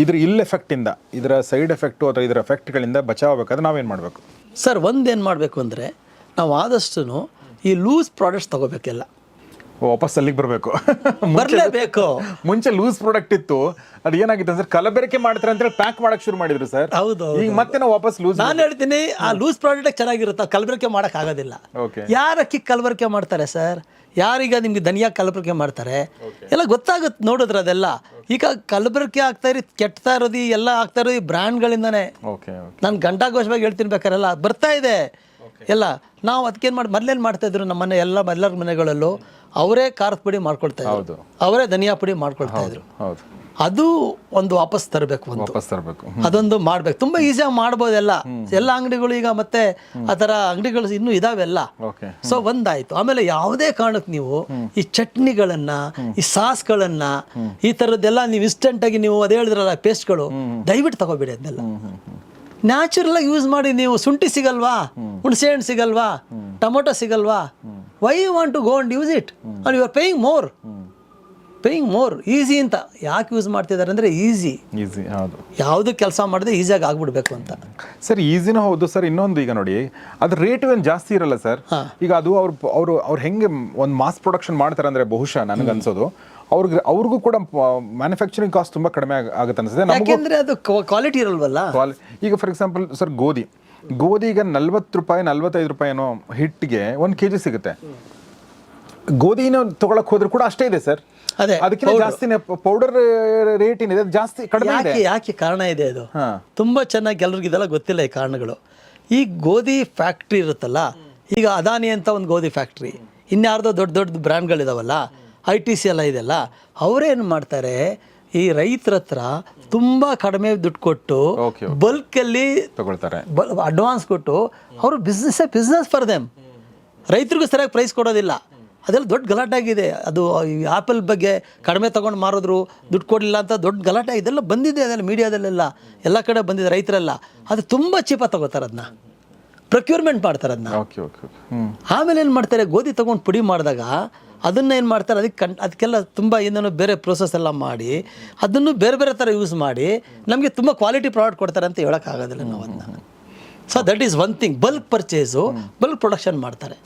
ಇದ್ರ ಎಫೆಕ್ಟಿಂದ, ಇದರ ಸೈಡ್ ಎಫೆಕ್ಟು ಅಥವಾ ಇದರ ಎಫೆಕ್ಟ್ಗಳಿಂದ ಬಚಾವಬೇಕಾದ್ರೆ ನಾವೇನು ಮಾಡಬೇಕು ಸರ್? ಒಂದೇನು ಮಾಡಬೇಕು ಅಂದರೆ, ನಾವು ಆದಷ್ಟು ಈ ಲೂಸ್ ಪ್ರಾಡಕ್ಟ್ಸ್ ತಗೋಬೇಕೆಲ್ಲ, ವಾಪಸ್ ಅಲ್ಲಿಗೆ ಬರಬೇಕು. ಬರಲೇಬೇಕು. ಮುಂಚೆ ಲೂಸ್ ಪ್ರಾಡಕ್ಟ್ ಇತ್ತು, ಅದು ಏನಾಗಿತ್ತು ಸರ್, ಕಲಬೆರಕೆ ಮಾಡ್ತಾರೆ ಅಂತ ಹೇಳಿ ಪ್ಯಾಕ್ ಮಾಡಕ್ ಶುರು ಮಾಡಿದ್ರು ಸರ್. ಹೌದು, ಈಗ ಮತ್ತೆ ನಾವು ವಾಪಸ್ ಲೂಸ್. ನಾನು ಹೇಳ್ತೀನಿ, ಆ ಲೂಸ್ ಪ್ರಾಡಕ್ಟ್ ಚೆನ್ನಾಗಿರುತ್ತೆ, ಕಲಬೆರಕೆ ಮಾಡಕ್ ಆಗೋದಿಲ್ಲ. ಯಾರಕ್ಕಿ ಕಲಬೆರಕೆ ಮಾಡ್ತಾರೆ ಸರ್? ಯಾರೀಗ ನಿಮ್ಗೆ ಧನಿಯಾ ಕಲಬೆರಕೆ ಮಾಡ್ತಾರೆ ಎಲ್ಲ ಗೊತ್ತಾಗುತ್ತೆ ನೋಡಿದ್ರೆ. ಅದೆಲ್ಲ ಈಗ ಕಲಬೆರಕೆ ಆಗ್ತಾ ಕೆಡ್ತಾ ಇರೋದು ಎಲ್ಲ ಆಗ್ತಾ ಇರೋದು ಈ ಬ್ರ್ಯಾಂಡ್ಗಳಿಂದಾನೆ. ನಾನು ಗಂಟಾಘೋಷವಾಗಿ ಹೇಳ್ತೀನಿ, ಬೇಕಾರೆಲ್ಲ ಬರ್ತಾ ಇದೆ ಎಲ್ಲ. ನಾವು ಅದಕ್ಕೇನು ಮೊದಲೇನು ಮಾಡ್ತಾ ಇದ್ರು, ನಮ್ಮ ಮನೆ ಎಲ್ಲರ ಮನೆಗಳಲ್ಲೂ ಅವರೇ ಖಾರದ ಪುಡಿ ಮಾಡ್ಕೊಳ್ತಾ ಇದ್ರು, ಅವರೇ ಧನಿಯಾ ಪುಡಿ ಮಾಡ್ಕೊಳ್ತಾ ಇದ್ರು. ಅದು ಒಂದು ವಾಪಸ್ ತರಬೇಕು, ಅದೊಂದು ಮಾಡ್ಬೇಕು. ತುಂಬಾ ಈಸಿಯಾಗಿ ಮಾಡ್ಬೋದೆಲ್ಲ. ಎಲ್ಲ ಅಂಗಡಿಗಳು ಈಗ ಮತ್ತೆ ಆ ಥರ ಅಂಗಡಿಗಳು ಇನ್ನೂ ಇದಾವೆಲ್ಲ. ಸೊ ಒಂದಾಯ್ತು. ಆಮೇಲೆ ಯಾವುದೇ ಕಾರಣಕ್ಕೆ ನೀವು ಈ ಚಟ್ನಿಗಳನ್ನ, ಈ ಸಾಸ್ಗಳನ್ನ, ಈ ಥರದ್ದೆಲ್ಲ ನೀವು ಇನ್ಸ್ಟೆಂಟ್ ಆಗಿ ನೀವು ಅದೇ ಹೇಳಿದ್ರಲ್ಲ ಪೇಸ್ಟ್ಗಳು, ದಯವಿಟ್ಟು ತಗೋಬೇಡಿ ಅದನ್ನೆಲ್ಲ. ನ್ಯಾಚುರಲಾಗಿ ಯೂಸ್ ಮಾಡಿ. ನೀವು ಶುಂಠಿ ಸಿಗಲ್ವಾ, ಹುಣಸೆ ಹಣ್ಣು ಸಿಗಲ್ವಾ, ಟೊಮೊಟೊ ಸಿಗಲ್ವಾ, why you want to go and use it and you are paying more easy ಅಂತ. ಯಾಕೆ ಯೂಸ್ ಮಾಡ್ತಿದ್ದಾರೆ ಅಂದರೆ ಈಸಿ, ಹೌದು, ಯಾವುದು ಕೆಲಸ ಮಾಡಿದ್ರೆ ಈಸಿಯಾಗಿ ಆಗ್ಬಿಡ್ಬೇಕು ಅಂತ. ಸರ್ ಈಸಿನೂ ಹೌದು ಸರ್. ಇನ್ನೊಂದು ಈಗ ನೋಡಿ, ಅದ್ರ ರೇಟ್ ಏನು ಜಾಸ್ತಿ ಇರಲ್ಲ ಸರ್. ಈಗ ಅದು ಅವ್ರು ಹೆಂಗೆ ಒಂದು ಮಾಸ್ ಪ್ರೊಡಕ್ಷನ್ ಮಾಡ್ತಾರೆ ಅಂದರೆ ಬಹುಶಃ ನನಗನ್ಸೋದು ಅವ್ರಿಗೂ ಕೂಡ ಮ್ಯಾನುಫ್ಯಾಕ್ಚರಿಂಗ್ ಕಾಸ್ಟ್ ತುಂಬ ಕಡಿಮೆ ಆಗುತ್ತೆ ಅನ್ಸುತ್ತೆ. ಯಾಕೆಂದರೆ ಅದು ಕ್ವಾಲಿಟಿ ಇರಲ್ವಲ್ಲ. ಈಗ ಫಾರ್ ಎಕ್ಸಾಂಪಲ್ ಸರ್ ಗೋಧಿ ಈಗ 40 ರೂಪಾಯಿ 45 ರೂಪಾಯಿ ಏನೋ ಹಿಟ್ಟಿಗೆ 1 kg ಸಿಗುತ್ತೆ. ಗೋಧಿನ ತಗೊಳಕ್ ಹೋದ್ರು ಕೂಡ ಅಷ್ಟೇ ಇದೆ ಸರ್. ಅದೇ ಅದಕ್ಕಿಂತ ಜಾಸ್ತಿನೇ ಪೌಡರ್ ರೇಟ್ ಏನಿದೆ ಜಾಸ್ತಿ ಕಡಿಮೆ ಇದೆ. ಯಾಕೆ ಕಾರಣ ಇದೆ ಅದು ತುಂಬಾ ಚೆನ್ನಾಗಿ ಎಲ್ರಿಗೂ ಇದೆಲ್ಲ ಗೊತ್ತಿಲ್ಲ ಈ ಕಾರಣಗಳು. ಈ ಗೋಧಿ ಫ್ಯಾಕ್ಟ್ರಿ ಇರುತ್ತಲ್ಲ, ಈಗ ಅದಾನಿ ಅಂತ ಒಂದು ಗೋಧಿ ಫ್ಯಾಕ್ಟ್ರಿ, ಇನ್ಯಾರ್ದೋ ದೊಡ್ಡ ದೊಡ್ಡ ಬ್ರ್ಯಾಂಡ್ಗಳಿದಾವಲ್ಲ, ITC ಎಲ್ಲ ಇದೆಲ್ಲ, ಅವರೇನು ಮಾಡ್ತಾರೆ, ಈ ರೈತರ ಹತ್ರ ತುಂಬಾ ಕಡಿಮೆ ದುಡ್ಡು ಕೊಟ್ಟು ಬಲ್ಕಲ್ಲಿ ತಗೊಳ್ತಾರೆ, ಅಡ್ವಾನ್ಸ್ ಕೊಟ್ಟು ಅವರು ಬಿಸ್ನೆಸ್ ಫಾರ್ ದೆಮ್. ರೈತರಿಗೂ ಸರಿಯಾಗಿ ಪ್ರೈಸ್ ಕೊಡೋದಿಲ್ಲ. ಅದೆಲ್ಲ ದೊಡ್ಡ ಗಲಾಟೆ ಆಗಿದೆ. ಅದು ಆ್ಯಪಲ್ ಬಗ್ಗೆ ಕಡಿಮೆ ತೊಗೊಂಡು ಮಾರೋದ್ರು, ದುಡ್ಡು ಕೊಡಲಿಲ್ಲ ಅಂತ ದೊಡ್ಡ ಗಲಾಟೆ ಇದೆಲ್ಲ ಬಂದಿದೆ. ಅದೆಲ್ಲ ಮೀಡಿಯಾದಲ್ಲೆಲ್ಲ ಎಲ್ಲ ಕಡೆ ಬಂದಿದೆ. ರೈತರೆಲ್ಲ ಅದು ತುಂಬ ಚೀಪಾಗಿ ತಗೋತಾರೆ, ಅದನ್ನ ಪ್ರೊಕ್ಯೂರ್ಮೆಂಟ್ ಮಾಡ್ತಾರೆ ಅದನ್ನ. ಆಮೇಲೆ ಏನು ಮಾಡ್ತಾರೆ, ಗೋಧಿ ತೊಗೊಂಡು ಪುಡಿ ಮಾಡಿದಾಗ ಅದನ್ನು ಏನು ಮಾಡ್ತಾರೆ, ಅದಕ್ಕೆಲ್ಲ ತುಂಬ ಏನೇನೋ ಬೇರೆ ಪ್ರೋಸೆಸ್ ಎಲ್ಲ ಮಾಡಿ ಅದನ್ನು ಬೇರೆ ಬೇರೆ ಥರ ಯೂಸ್ ಮಾಡಿ ನಮಗೆ ತುಂಬ ಕ್ವಾಲಿಟಿ ಪ್ರಾಡಕ್ಟ್ ಕೊಡ್ತಾರೆ ಅಂತ ಹೇಳೋಕ್ಕಾಗೋದಿಲ್ಲ ನಾವು ಅದನ್ನ. So that is one thing. Bulk purchase, bulk production ಮಾಡ್ತಾರೆ,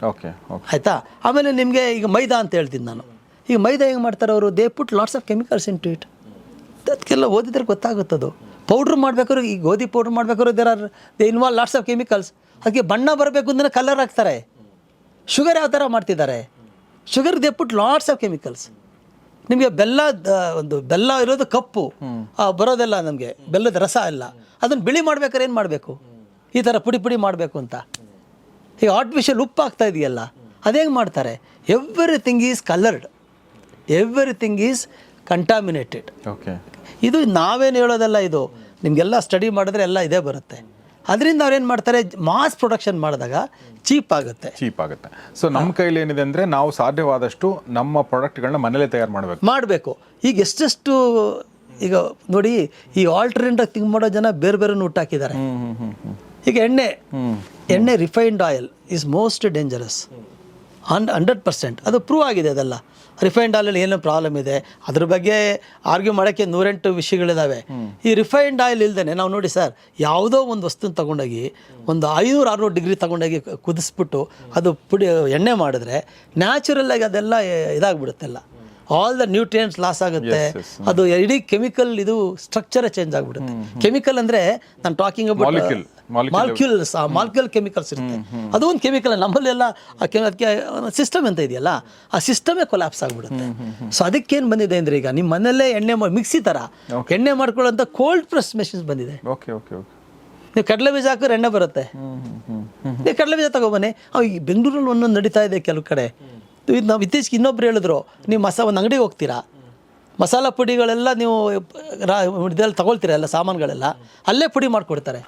ಆಯಿತಾ. ಆಮೇಲೆ ನಿಮಗೆ ಈಗ ಮೈದಾ ಅಂತ ಹೇಳ್ತೀನಿ ನಾನು. ಈಗ ಮೈದಾ ಹೆಂಗೆ ಮಾಡ್ತಾರೆ ಅವರು, they put lots of chemicals into it. ಅದಕ್ಕೆಲ್ಲ ಓದಿದ್ರೆ ಗೊತ್ತಾಗುತ್ತದು. ಪೌಡ್ರ್ ಮಾಡಬೇಕಾದ್ರೆ, ಈ ಗೋಧಿ ಪೌಡ್ರ್ ಮಾಡಬೇಕಾದ್ರೆ they involve lots of chemicals. ಅದಕ್ಕೆ ಬಣ್ಣ ಬರಬೇಕು ಅಂದರೆ ಕಲರ್ ಹಾಕ್ತಾರೆ. ಶುಗರ್ ಯಾವ ಥರ ಮಾಡ್ತಿದ್ದಾರೆ, sugar they put lots of chemicals. ನಿಮಗೆ ಬೆಲ್ಲ ಇರೋದು ಕಪ್ಪು ಬರೋದೆಲ್ಲ, ನಮಗೆ ಬೆಲ್ಲದ ರಸ ಎಲ್ಲ, ಅದನ್ನು ಬಿಳಿ ಮಾಡ್ಬೇಕಾದ್ರೆ ಏನು ಮಾಡಬೇಕು, ಈ ಥರ ಪುಡಿ ಮಾಡಬೇಕು ಅಂತ. ಈಗ ಆರ್ಟಿಫಿಷಿಯಲ್ ಉಪ್ಪು ಆಗ್ತಾ ಇದೆಯಲ್ಲ, ಅದೇಗೆ ಮಾಡ್ತಾರೆ, everything is coloured, everything is contaminated. ಇದು ನಾವೇನು ಹೇಳೋದಲ್ಲ, ಇದು ನಿಮಗೆಲ್ಲ ಸ್ಟಡಿ ಮಾಡಿದ್ರೆ ಎಲ್ಲ ಇದೇ ಬರುತ್ತೆ. ಅದರಿಂದ ಅವ್ರೇನು ಮಾಡ್ತಾರೆ, ಮಾಸ್ ಪ್ರೊಡಕ್ಷನ್ ಮಾಡಿದಾಗ ಚೀಪ್ ಆಗುತ್ತೆ. ಸೊ ನಮ್ಮ ಕೈಲಿ ಏನಿದೆ ಅಂದರೆ ನಾವು ಸಾಧ್ಯವಾದಷ್ಟು ನಮ್ಮ ಪ್ರಾಡಕ್ಟ್ಗಳನ್ನ ಮನೇಲೇ ತಯಾರು ಮಾಡಬೇಕು. ಈಗ ಎಷ್ಟೆಷ್ಟು, ಈಗ ನೋಡಿ, ಈ ಆಲ್ಟರ್ನೇಟಿವ್ ಥಿಂಕ್ ಮಾಡೋ ಜನ ಬೇರೆ ಬೇರೆ ಊಟ ಹಾಕಿದ್ದಾರೆ. ಈಗ ಎಣ್ಣೆ refined oil is most dangerous 100%. ಅದು ಪ್ರೂವ್ ಆಗಿದೆ. ಅದೆಲ್ಲ ರಿಫೈನ್ಡ್ ಆಯಿಲಲ್ಲಿ ಏನೋ ಪ್ರಾಬ್ಲಮ್ ಇದೆ, ಅದ್ರ ಬಗ್ಗೆ ಆರ್ಗ್ಯೂ ಮಾಡೋಕ್ಕೆ 108 ವಿಷಯಗಳಿದ್ದಾವೆ. ಈ ರಿಫೈನ್ಡ್ ಆಯಿಲ್ ಇಲ್ದೇ ನಾವು ನೋಡಿ ಸರ್, ಯಾವುದೋ ಒಂದು ವಸ್ತುನ ತೊಗೊಂಡೋಗಿ ಒಂದು 500-600 ಡಿಗ್ರಿ ತೊಗೊಂಡೋಗಿ ಕುದಿಸ್ಬಿಟ್ಟು ಅದು ಪುಡಿ ಎಣ್ಣೆ ಮಾಡಿದ್ರೆ ನ್ಯಾಚುರಲ್ಲಾಗಿ ಅದೆಲ್ಲ ಇದಾಗ್ಬಿಡುತ್ತೆಲ್ಲ, ಆಲ್ ದ ನ್ಯೂಟ್ರಿಯೆಂಟ್ಸ್ ಲಾಸ್ ಆಗುತ್ತೆ. ಅದು ಇಡೀ ಕೆಮಿಕಲ್ ಇದು ಸ್ಟ್ರಕ್ಚರೇ ಚೇಂಜ್ ಆಗಿಬಿಡುತ್ತೆ. ಕೆಮಿಕಲ್ ಅಂದರೆ ನಾನು ಟಾಕಿಂಗ್ ಅಬೌಟ್ ಮಾಲಿಕ್ಯೂಲ್ ಕೆಮಿಕಲ್ಸ್ ಇರುತ್ತೆ. ಅದು ಒಂದು ಕೆಮಿಕಲ್. ನಮ್ಮಲ್ಲೆಲ್ಲ ಅದಕ್ಕೆ ಸಿಸ್ಟಮ್ ಅಂತ ಇದೆಯಲ್ಲ, ಆ ಸಿಸ್ಟಮೇ ಕೊಲ್ಯಾಪ್ಸ್ ಆಗಿಬಿಡುತ್ತೆ. ಸೊ ಅದಕ್ಕೇನು ಬಂದಿದೆ ಅಂದರೆ, ಈಗ ನಿಮ್ಮ ಮನೆಯಲ್ಲೇ ಎಣ್ಣೆ ಮಿಕ್ಸಿ ಥರ ಎಣ್ಣೆ ಮಾಡ್ಕೊಳ್ಳೋಂಥ ಕೋಲ್ಡ್ ಪ್ರೆಸ್ ಮೆಷಿನ್ಸ್ ಬಂದಿದೆ. ನೀವು ಕಡಲೆ ಬೀಜ ಹಾಕಿದ್ರೆ ಎಣ್ಣೆ ಬರುತ್ತೆ. ನೀವು ಕಡಲೆ ಬೀಜ ತಗೊಬನ್ನಿ. ಈ ಬೆಂಗಳೂರಲ್ಲಿ ಒಂದೊಂದು ನಡೀತಾ ಇದೆ ಕೆಲವು ಕಡೆ. ಇದು ನಾವು ಇತ್ತೀಚೆಗೆ ಇನ್ನೊಬ್ರು ಹೇಳಿದ್ರು, ನೀವು ಒಂದು ಅಂಗಡಿಗೆ ಹೋಗ್ತೀರಾ, ಮಸಾಲ ಪುಡಿಗಳೆಲ್ಲ ನೀವು ಇದೆಲ್ಲ ತಗೊಳ್ತೀರಾ, ಎಲ್ಲ ಸಾಮಾನುಗಳೆಲ್ಲ ಅಲ್ಲೇ ಪುಡಿ ಮಾಡಿಕೊಡ್ತಾರೆ.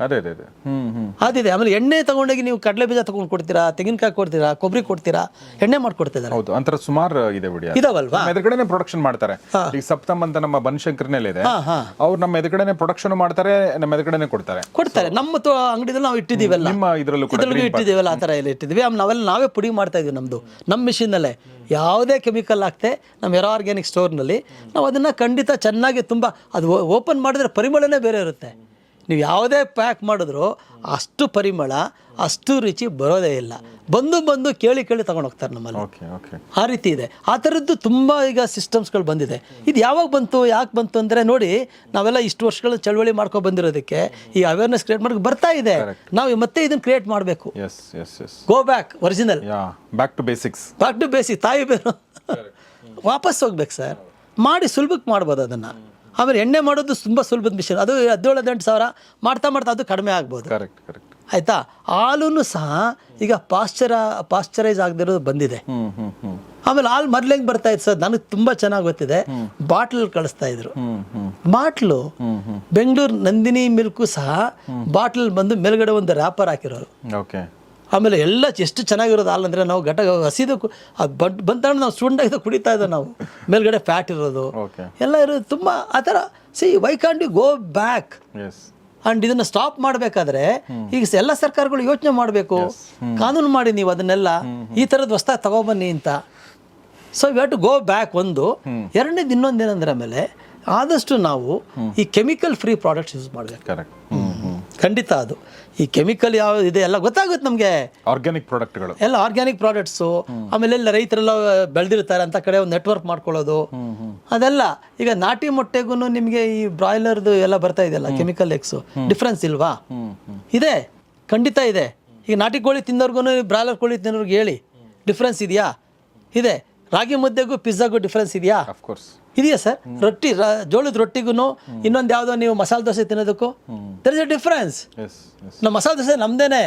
ಅದಿದೆ. ಆಮೇಲೆ ಎಣ್ಣೆ ತಗೊಂಡೋಗಿ ನೀವು ಕಡಲೆ ಬೀಜ ತಗೊಂಡು ಕೊಡ್ತೀರಾ, ತೆಂಗಿನಕಾಯಿ ಕೊಡ್ತೀರಾ, ಕೊಬ್ಬರಿ ಕೊಡ್ತೀರಾ, ಎಣ್ಣೆ ಮಾಡಿಕೊಡ್ತಿದ್ದಾರೆ. ಹೌದು, ಅಂತರ ಸುಮಾರು ಇದೆ ಬಿಡಿ, ಇದಾವಲ್ವಾ. ಎದುರುಗಡೆನೆ ಪ್ರೊಡಕ್ಷನ್ ಮಾಡ್ತಾರೆ. ಈಗ ಸಪ್ತಮ್ ಅಂತ ನಮ್ಮ ಬನಶಂಕರಿನಲ್ಲಿ ಇದೆ, ಅವ್ರು ನಮ್ಮ ಎದುರುಗಡೆನೆ ಪ್ರೊಡಕ್ಷನ್ ಮಾಡ್ತಾರೆ, ನಮ್ಮ ಎದುರುಗಡೆನೆ ಕೊಡ್ತಾರೆ. ನಮ್ಮ ಅಂಗಡಿದಲ್ಲಿ ನಾವು ಇಟ್ಟಿದ್ದೀವಲ್ಲ, ನಿಮ್ಮ ಇದರಲ್ಲೂ ಇಟ್ಟಿದ್ದೀವಲ್ಲ, ಆ ಥರ ಎಲ್ಲ ಇಟ್ಟಿದ್ದೀವಿ. ಆಮೇಲೆ ನಾವೇ ಪುಡಿ ಮಾಡ್ತಾ ಇದೀವಿ. ನಮ್ಮ ಮಿಷಿನಲ್ಲೇ ಯಾವುದೇ ಕೆಮಿಕಲ್ ಹಾಕ್ತೆ ನಮ್ಮ ಎರೋ ಆರ್ಗ್ಯಾನಿಕ್ ಸ್ಟೋರ್ನಲ್ಲಿ ನಾವು ಅದನ್ನು ಖಂಡಿತ ಚೆನ್ನಾಗಿ ತುಂಬ ಅದು ಓಪನ್ ಮಾಡಿದ್ರೆ ಪರಿಮಳನೇ ಬೇರೆ ಇರುತ್ತೆ. ನೀವು ಯಾವುದೇ ಪ್ಯಾಕ್ ಮಾಡಿದ್ರು ಅಷ್ಟು ಪರಿಮಳ, ಅಷ್ಟು ರುಚಿ ಬರೋದೇ ಇಲ್ಲ. ಬಂದು ಕೇಳಿ ತಗೊಂಡು ಹೋಗ್ತಾರೆ ನಮ್ಮಲ್ಲಿ. ಆ ರೀತಿ ಇದೆ. ಆ ಥರದ್ದು ತುಂಬ ಈಗ ಸಿಸ್ಟಮ್ಸ್ಗಳು ಬಂದಿದೆ. ಇದು ಯಾವಾಗ ಬಂತು, ಯಾಕೆ ಬಂತು ಅಂದರೆ, ನೋಡಿ, ನಾವೆಲ್ಲ ಇಷ್ಟು ವರ್ಷಗಳ ಚಳವಳಿ ಮಾಡ್ಕೊಂಡು ಬಂದಿರೋದಕ್ಕೆ, ಈ ಅವೇರ್ನೆಸ್ ಕ್ರಿಯೇಟ್ ಮಾಡೋಕೆ ಬರ್ತಾ ಇದೆ. ನಾವು ಮತ್ತೆ ಇದನ್ನು ಕ್ರಿಯೇಟ್ ಮಾಡಬೇಕು. Go back original, back to basics, ತಾಯಿ ಬೇರು ವಾಪಸ್ ಹೋಗ್ಬೇಕು ಸರ್. ಮಾಡಿ ಸುಲಭಕ್ಕೆ ಮಾಡ್ಬೋದು ಅದನ್ನು. ಆಮೇಲೆ ಎಣ್ಣೆ ಮಾಡೋದು ತುಂಬ ಸುಲಭದ ಮಿಷನ್. ಅದು 17,000 ಮಾಡ್ತಾ ಅದು ಕಡಿಮೆ ಆಗ್ಬೋದು. ಆಯಿತಾ. ಹಾಲೂ ಸಹ ಈಗ ಪಾಶ್ಚರೈಸ್ ಆಗದಿರೋದು ಬಂದಿದೆ. ಆಮೇಲೆ ಹಾಲು ಮೊದಲು ಹೆಂಗೆ ಬರ್ತಾ ಇತ್ತು ಸರ್, ನನಗೆ ತುಂಬ ಚೆನ್ನಾಗಿ ಗೊತ್ತಿದೆ. ಬಾಟ್ಲ್ ಕಳಿಸ್ತಾ ಇದ್ರು. ಬಾಟ್ಲು ಬೆಂಗಳೂರು ನಂದಿನಿ ಮಿಲ್ಕು ಸಹ ಬಾಟ್ಲ್ ಬಂದು ಮೇಲ್ಗಡೆ ಒಂದು ರ್ಯಾಪರ್ ಹಾಕಿರೋರು. ಆಮೇಲೆ ಎಲ್ಲ ಎಷ್ಟು ಚೆನ್ನಾಗಿರೋದು ಹಾಲು ಅಂದರೆ, ನಾವು ಹಸಿದು ಬಂದ ನಾವು ಸುಂಡಾಗಿದ್ದು ಕುಡಿತಾ ಇದ್ದೋ ನಾವು. ಮೇಲ್ಗಡೆ ಫ್ಯಾಟ್ ಇರೋದು ಎಲ್ಲ ಇರೋದು ತುಂಬ ಆ ಥರ. See why can't you go back and ಇದನ್ನ ಸ್ಟಾಪ್ ಮಾಡಬೇಕಾದ್ರೆ ಈಗ ಎಲ್ಲ ಸರ್ಕಾರಗಳು ಯೋಚನೆ ಮಾಡಬೇಕು, ಕಾನೂನು ಮಾಡಿ ನೀವು ಅದನ್ನೆಲ್ಲ ಈ ಥರದ್ದು ಹೊಸ್ದಾಗಿ ತಗೊಬನ್ನಿ ಅಂತ. So we have to go back ಒಂದು. ಎರಡನೇದು ಇನ್ನೊಂದೇನಂದ್ರೆ ಆಮೇಲೆ ಆದಷ್ಟು ನಾವು ಈ ಕೆಮಿಕಲ್ ಫ್ರೀ ಪ್ರಾಡಕ್ಟ್ಸ್ ಯೂಸ್ ಮಾಡಬೇಕು. ಕರೆಕ್ಟ್. ಖಂಡಿತ ಅದು ಈ ಕೆಮಿಕಲ್ ಯಾವ ಇದೆ ಎಲ್ಲ ಗೊತ್ತಾಗುತ್ತೆ ನಮಗೆ. ಆರ್ಗ್ಯಾನಿಕ್ ಪ್ರಾಡಕ್ಟ್ಗಳು ಎಲ್ಲ ಆರ್ಗ್ಯಾನಿಕ್ ಪ್ರಾಡಕ್ಟ್ಸು, ಆಮೇಲೆ ಎಲ್ಲ ರೈತರೆಲ್ಲ ಬೆಳೆದಿರ್ತಾರೆ ಅಂತ ಕಡೆ ಒಂದು ನೆಟ್ವರ್ಕ್ ಮಾಡ್ಕೊಳ್ಳೋದು ಅದೆಲ್ಲ. ಈಗ ನಾಟಿ ಮೊಟ್ಟೆಗೂ ನಿಮಗೆ ಈ ಬ್ರಾಯ್ಲರ್ದು ಎಲ್ಲ ಬರ್ತಾ ಇದೆಯಲ್ಲ ಕೆಮಿಕಲ್ ಎಕ್ಸು, ಡಿಫ್ರೆನ್ಸ್ ಇಲ್ವಾ? ಇದೆ, ಖಂಡಿತ ಇದೆ. ಈಗ ನಾಟಿ ಕೋಳಿ ತಿನ್ನೋರ್ಗು ಬ್ರಾಯ್ಲರ್ ಕೋಳಿ ತಿನ್ನೋರ್ಗೆ ಹೇಳಿ ಡಿಫ್ರೆನ್ಸ್ ಇದೆಯಾ? ಇದೆ. ರಾಗಿ ಮುದ್ದೆಗೂ ಪಿಜ್ಜಾಗೂ ಡಿಫ್ರೆನ್ಸ್ ಇದೆಯಾ? ಅಫ್ಕೋರ್ಸ್ ಇದೆಯಾ ಸರ್? ರೊಟ್ಟಿ ಜೋಳದ ರೊಟ್ಟಿಗೂ ಇನ್ನೊಂದು ಯಾವುದೋ ನೀವು ಮಸಾಲೆ ದೋಸೆ ತಿನ್ನೋದಕ್ಕೂ ದರ್ ಇಸ್ ಎ ಡಿಫ್ರೆನ್ಸ್. ನಮ್ಮ ಮಸಾಲೆ ದೋಸೆ ನಮ್ದೇನೆ,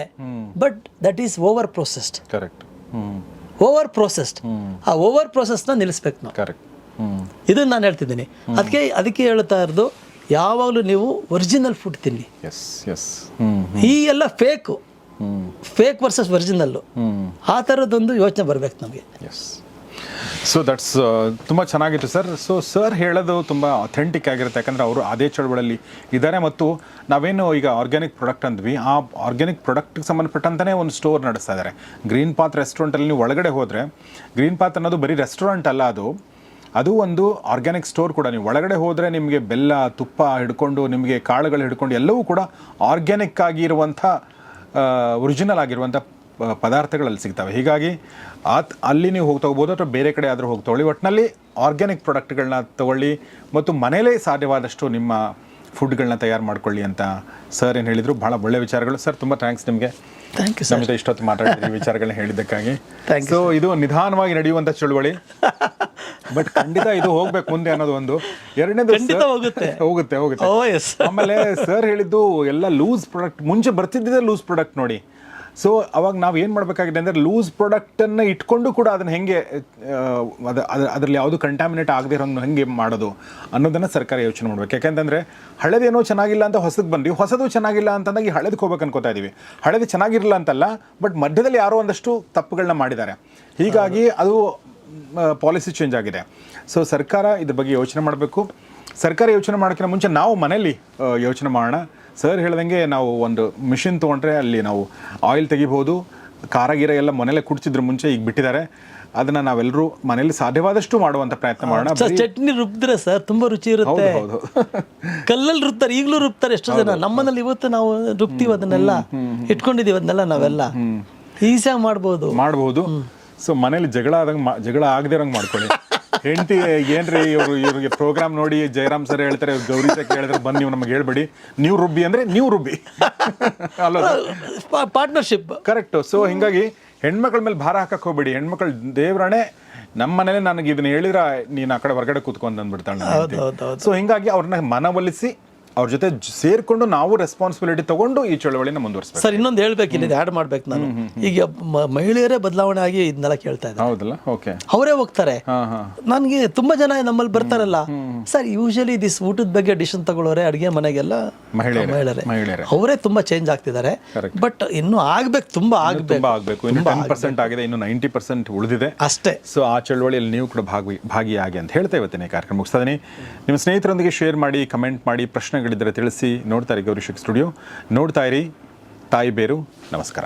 but that is over processed. Correct. Over processed. ಆ ಓವರ್ ಪ್ರೊಸೆಸ್ನ ನಿಲ್ಲಿಸ್ಬೇಕು ನಾವು. ಕರೆಕ್ಟ್. ಇದನ್ನು ನಾನು ಹೇಳ್ತಿದ್ದೀನಿ. ಅದಕ್ಕೆ ಹೇಳ್ತಾ ಇರೋದು ಯಾವಾಗಲೂ ನೀವು ಒರಿಜಿನಲ್ ಫುಡ್ ತಿನ್ನಿ. ಈ ಎಲ್ಲ ಫೇಕ್ ವರ್ಸಸ್ ಒರಿಜಿನಲ್ಲು, ಆ ಥರದ್ದೊಂದು ಯೋಚನೆ ಬರಬೇಕು ನಮಗೆ. ಸೊ ದಟ್ಸ್ ತುಂಬ ಚೆನ್ನಾಗಿತ್ತು ಸರ್. ಸೊ ಸರ್ ಹೇಳೋದು ತುಂಬ ಅಥೆಂಟಿಕ್ ಆಗಿರುತ್ತೆ, ಯಾಕಂದರೆ ಅವರು ಅದೇ ಚಳವಳಿಯಲ್ಲಿ ಇದ್ದಾರೆ. ಮತ್ತು ನಾವೇನು ಈಗ ಆರ್ಗ್ಯಾನಿಕ್ ಪ್ರಾಡಕ್ಟ್ ಅಂದ್ವಿ, ಆ ಆರ್ಗ್ಯಾನಿಕ್ ಪ್ರಾಡಕ್ಟ್ಗೆ ಸಂಬಂಧಪಟ್ಟಂತಲೇ ಒಂದು ಸ್ಟೋರ್ ನಡೆಸ್ತಾ ಇದ್ದಾರೆ. ಗ್ರೀನ್ ಪಾತ್ ರೆಸ್ಟೋರೆಂಟಲ್ಲಿ ನೀವು ಒಳಗಡೆ ಹೋದರೆ, ಗ್ರೀನ್ ಪಾತ್ ಅನ್ನೋದು ಬರೀ ರೆಸ್ಟೋರೆಂಟ್ ಅಲ್ಲ, ಅದು ಒಂದು ಆರ್ಗ್ಯಾನಿಕ್ ಸ್ಟೋರ್ ಕೂಡ. ನೀವು ಒಳಗಡೆ ಹೋದರೆ ನಿಮಗೆ ಬೆಲ್ಲ, ತುಪ್ಪ ಹಿಡ್ಕೊಂಡು, ನಿಮಗೆ ಕಾಳುಗಳು ಹಿಡ್ಕೊಂಡು ಎಲ್ಲವೂ ಕೂಡ ಆರ್ಗ್ಯಾನಿಕ್ ಆಗಿರುವಂಥ ಒರಿಜಿನಲ್ ಆಗಿರುವಂಥ ಪದಾರ್ಥಗಳಲ್ಲಿ ಸಿಗ್ತವೆ. ಹೀಗಾಗಿ ಅಲ್ಲಿ ನೀವು ಹೋಗಿ ತೊಗೋಬೋದು, ಅಥವಾ ಬೇರೆ ಕಡೆ ಆದರೂ ಹೋಗಿ ತೊಗೊಳ್ಳಿ. ಒಟ್ಟಿನಲ್ಲಿ ಆರ್ಗ್ಯಾನಿಕ್ ಪ್ರಾಡಕ್ಟ್ಗಳನ್ನ ತೊಗೊಳ್ಳಿ ಮತ್ತು ಮನೇಲೇ ಸಾಧ್ಯವಾದಷ್ಟು ನಿಮ್ಮ ಫುಡ್ಗಳನ್ನ ತಯಾರು ಮಾಡ್ಕೊಳ್ಳಿ ಅಂತ ಸರ್ ಏನು ಹೇಳಿದರು. ಭಾಳ ಒಳ್ಳೆ ವಿಚಾರಗಳು ಸರ್. ತುಂಬ ಥ್ಯಾಂಕ್ಸ್ ನಿಮಗೆ. Thank you sir. ನಮ್ಮ ಇಷ್ಟೊತ್ತು ಮಾತಾಡಿದ್ರಿ ವಿಚಾರಗಳನ್ನ ಹೇಳಿದ್ದಕ್ಕಾಗಿ. ಸೊ ಇದು ನಿಧಾನವಾಗಿ ನಡೆಯುವಂಥ ಚಳುವಳಿ, ಬಟ್ ಖಂಡಿತ ಇದು ಹೋಗ್ಬೇಕು ಮುಂದೆ ಅನ್ನೋದು ಒಂದು. ಎರಡನೇದು ಹೋಗುತ್ತೆ. ಆಮೇಲೆ ಸರ್ ಹೇಳಿದ್ದು ಎಲ್ಲ ಲೂಸ್ ಪ್ರಾಡಕ್ಟ್, ಮುಂಚೆ ಬರ್ತಿದ್ದಿದೆ ಲೂಸ್ ಪ್ರಾಡಕ್ಟ್ ನೋಡಿ. ಸೊ ಅವಾಗ ನಾವು ಏನು ಮಾಡಬೇಕಾಗಿದೆ ಅಂದರೆ ಲೂಸ್ ಪ್ರಾಡಕ್ಟನ್ನು ಇಟ್ಕೊಂಡು ಕೂಡ ಅದನ್ನು ಹೆಂಗೆ ಅದರಲ್ಲಿ ಯಾವುದು ಕಂಟ್ಯಾಮಿನೇಟ್ ಆಗದೆ ಇರೋಂಗೆ ಹೆಂಗೆ ಮಾಡೋದು ಅನ್ನೋದನ್ನು ಸರ್ಕಾರ ಯೋಚನೆ ಮಾಡಬೇಕು. ಯಾಕೆಂತಂದರೆ ಹಳೆದೇನೋ ಚೆನ್ನಾಗಿಲ್ಲ ಅಂತ ಹೊಸದಕ್ಕೆ ಬಂದ್ವಿ, ಹೊಸದು ಚೆನ್ನಾಗಿಲ್ಲ ಅಂತಂದಾಗ ಈ ಹಳೆದಕ್ಕೆ ಹೋಗ್ಬೇಕು ಅನ್ಕೋತಾ ಇದ್ದೀವಿ. ಹಳೆದು ಚೆನ್ನಾಗಿರಲ್ಲ ಅಂತಲ್ಲ, ಬಟ್ ಮಧ್ಯದಲ್ಲಿ ಯಾರೋ ಒಂದಷ್ಟು ತಪ್ಪುಗಳನ್ನ ಮಾಡಿದ್ದಾರೆ. ಹೀಗಾಗಿ ಅದು ಪಾಲಿಸಿ ಚೇಂಜ್ ಆಗಿದೆ. ಸೊ ಸರ್ಕಾರ ಇದ್ರ ಬಗ್ಗೆ ಯೋಚನೆ ಮಾಡಬೇಕು. ಸರ್ಕಾರ ಯೋಚನೆ ಮಾಡೋಕ್ಕಿಂತ ಮುಂಚೆ ನಾವು ಮನೇಲಿ ಯೋಚನೆ ಮಾಡೋಣ. ಸರ್ ಹೇಳ್ದಂಗೆ ನಾವು ಒಂದು ಮಿಷಿನ್ ತೊಗೊಂಡ್ರೆ ಅಲ್ಲಿ ನಾವು ಆಯಿಲ್ ತೆಗಿಬೋದು. ಖಾರ ಗೀರ ಎಲ್ಲ ಮನೇಲೆ ಕುಡಿಸಿದ್ರು ಮುಂಚೆ, ಈಗ ಬಿಟ್ಟಿದ್ದಾರೆ. ಅದನ್ನು ನಾವೆಲ್ಲರೂ ಮನೇಲಿ ಸಾಧ್ಯವಾದಷ್ಟು ಮಾಡುವಂಥ ಪ್ರಯತ್ನ ಮಾಡೋಣ. ಚಟ್ನಿ ರುಬ್ಬಿದ್ರೆ ಸರ್ ತುಂಬ ರುಚಿ ಇರುತ್ತೆ. ಹೌದು, ಕಲ್ಲಲ್ಲಿ ರುಬ್ತಾರೆ, ಈಗಲೂ ರುಬ್ತಾರೆ ಎಷ್ಟೋ ಜನ. ನಮ್ಮನೇಲಿ ಇವತ್ತು ನಾವು ರುಬ್ತೀವಿ, ಅದನ್ನೆಲ್ಲ ಇಟ್ಕೊಂಡಿದ್ದೀವಿ, ಅದನ್ನೆಲ್ಲ ನಾವೆಲ್ಲ ಈಸಿಯಾಗಿ ಮಾಡ್ಬೋದು. ಸೊ ಮನೇಲಿ ಜಗಳ ಆಗದೆ ಇರೋಂಗೆ ಮಾಡ್ಕೊಳ್ಳಿ. ಹೆಂಡತಿ ಏನ್ರಿ ಇವ್ರಿಗೆ ಪ್ರೋಗ್ರಾಮ್ ನೋಡಿ ಜಯರಾಮ್ ಸರ್ ಹೇಳ್ತಾರೆ, ಗೌರಿ ಸರ್ ಹೇಳಿದ್ರೆ ಬಂದು ನೀವು ನಮಗೆ ಹೇಳ್ಬೇಡಿ, ನೀವು ರುಬ್ಬಿ ಅಂದರೆ ನೀವು ರುಬ್ಬಿ ಅಲ್ಲ, ಪಾರ್ಟ್ನರ್ಶಿಪ್. ಕರೆಕ್ಟು. ಸೊ ಹಿಂಗಾಗಿ ಹೆಣ್ಮಕ್ಳ ಮೇಲೆ ಭಾರ ಹಾಕಕ್ಕೆ ಹೋಗ್ಬೇಡಿ. ಹೆಣ್ಮಕ್ಳು ದೇವ್ರಣೆ, ನಮ್ಮ ಮನೇಲಿ ನನಗೆ ಇದನ್ನ ಹೇಳಿದ್ರೆ ನೀನು ಆ ಕಡೆ ಹೊರಗಡೆ ಕೂತ್ಕೊಂಡು ಅಂದ್ಬಿಡ್ತಾಳೆ. ಸೊ ಹಿಂಗಾಗಿ ಅವ್ರನ್ನ ಮನವೊಲಿಸಿ ಅವ್ರ ಜೊತೆ ಸೇರ್ಕೊಂಡು ನಾವು ರೆಸ್ಪಾನ್ಸಿಬಿಲಿಟಿ ತಗೊಂಡು ಈ ಚಳವಳಿನ ಮುಂದುವರಿಸ್ಬೇಕು. ಸರ್ ಇನ್ನೊಂದು ಹೇಳ್ಬೇಕು, ಇಲ್ಲಿ ಆ್ಯಡ್ ಮಾಡ್ಬೇಕು ನಾನು. ಈಗ ಮಹಿಳೆಯರೇ ಬದಲಾವಣೆ ಆಗಿ ಇದನ್ನೆಲ್ಲ ಕೇಳ್ತಾ ಇದ್ದಾರೆ. ಹೌದಲ್ಲ? ಓಕೆ. ಅವರೇ ಹೋಗ್ತಾರೆ. ನನಗೆ ತುಂಬಾ ಜನ ನಮ್ಮಲ್ಲಿ ಬರ್ತಾರಲ್ಲ ಸರ್, ಯೂಶಲಿ ದಿಸ್ ಊಟದ ಬಗ್ಗೆ ಡಿಸಿಷನ್ ತಗೊಳ್ಳೋರೆ ಅಡುಗೆ ಮನೆಗೆಲ್ಲ ಮಹಿಳೆಯರೇ. ಅವರೇ ತುಂಬಾ ಚೇಂಜ್ ಆಗ್ತಿದ್ದಾರೆ. ಬಟ್ ಇನ್ನೂ ಆಗ್ಬೇಕು, ತುಂಬಾ ಆಗ್ಬೇಕು. ಇನ್ನು 10% ಆಗಿದೆ, ಇನ್ನು 90% ಉಳಿದಿದೆ ಅಷ್ಟೇ. ಸೊ ಆ ಚಳವಳಿಯಲ್ಲಿ ನೀವು ಕೂಡ ಭಾಗಿಯಾಗಿ ಅಂತ ಹೇಳ್ತಾ ಇವತ್ತಿನ ಕಾರ್ಯಕ್ರಮ ಮುಗಿಸ್ತಾ ಇದೀನಿ. ನಿಮ್ಮ ಸ್ನೇಹಿತರೊಂದಿಗೆ ಶೇರ್ ಮಾಡಿ, ಕಮೆಂಟ್ ಮಾಡಿ, ಪ್ರಶ್ನೆಗಳಿದ್ದರೆ ತಿಳಿಸಿ. ನೋಡ್ತಾ ಇರಿ ಗೌರಿ ಶೆಟ್ಟಿ ಸ್ಟುಡಿಯೋ. ನೋಡ್ತಾ ಇರಿ ತಾಯಿ ಬೇರು. ನಮಸ್ಕಾರ.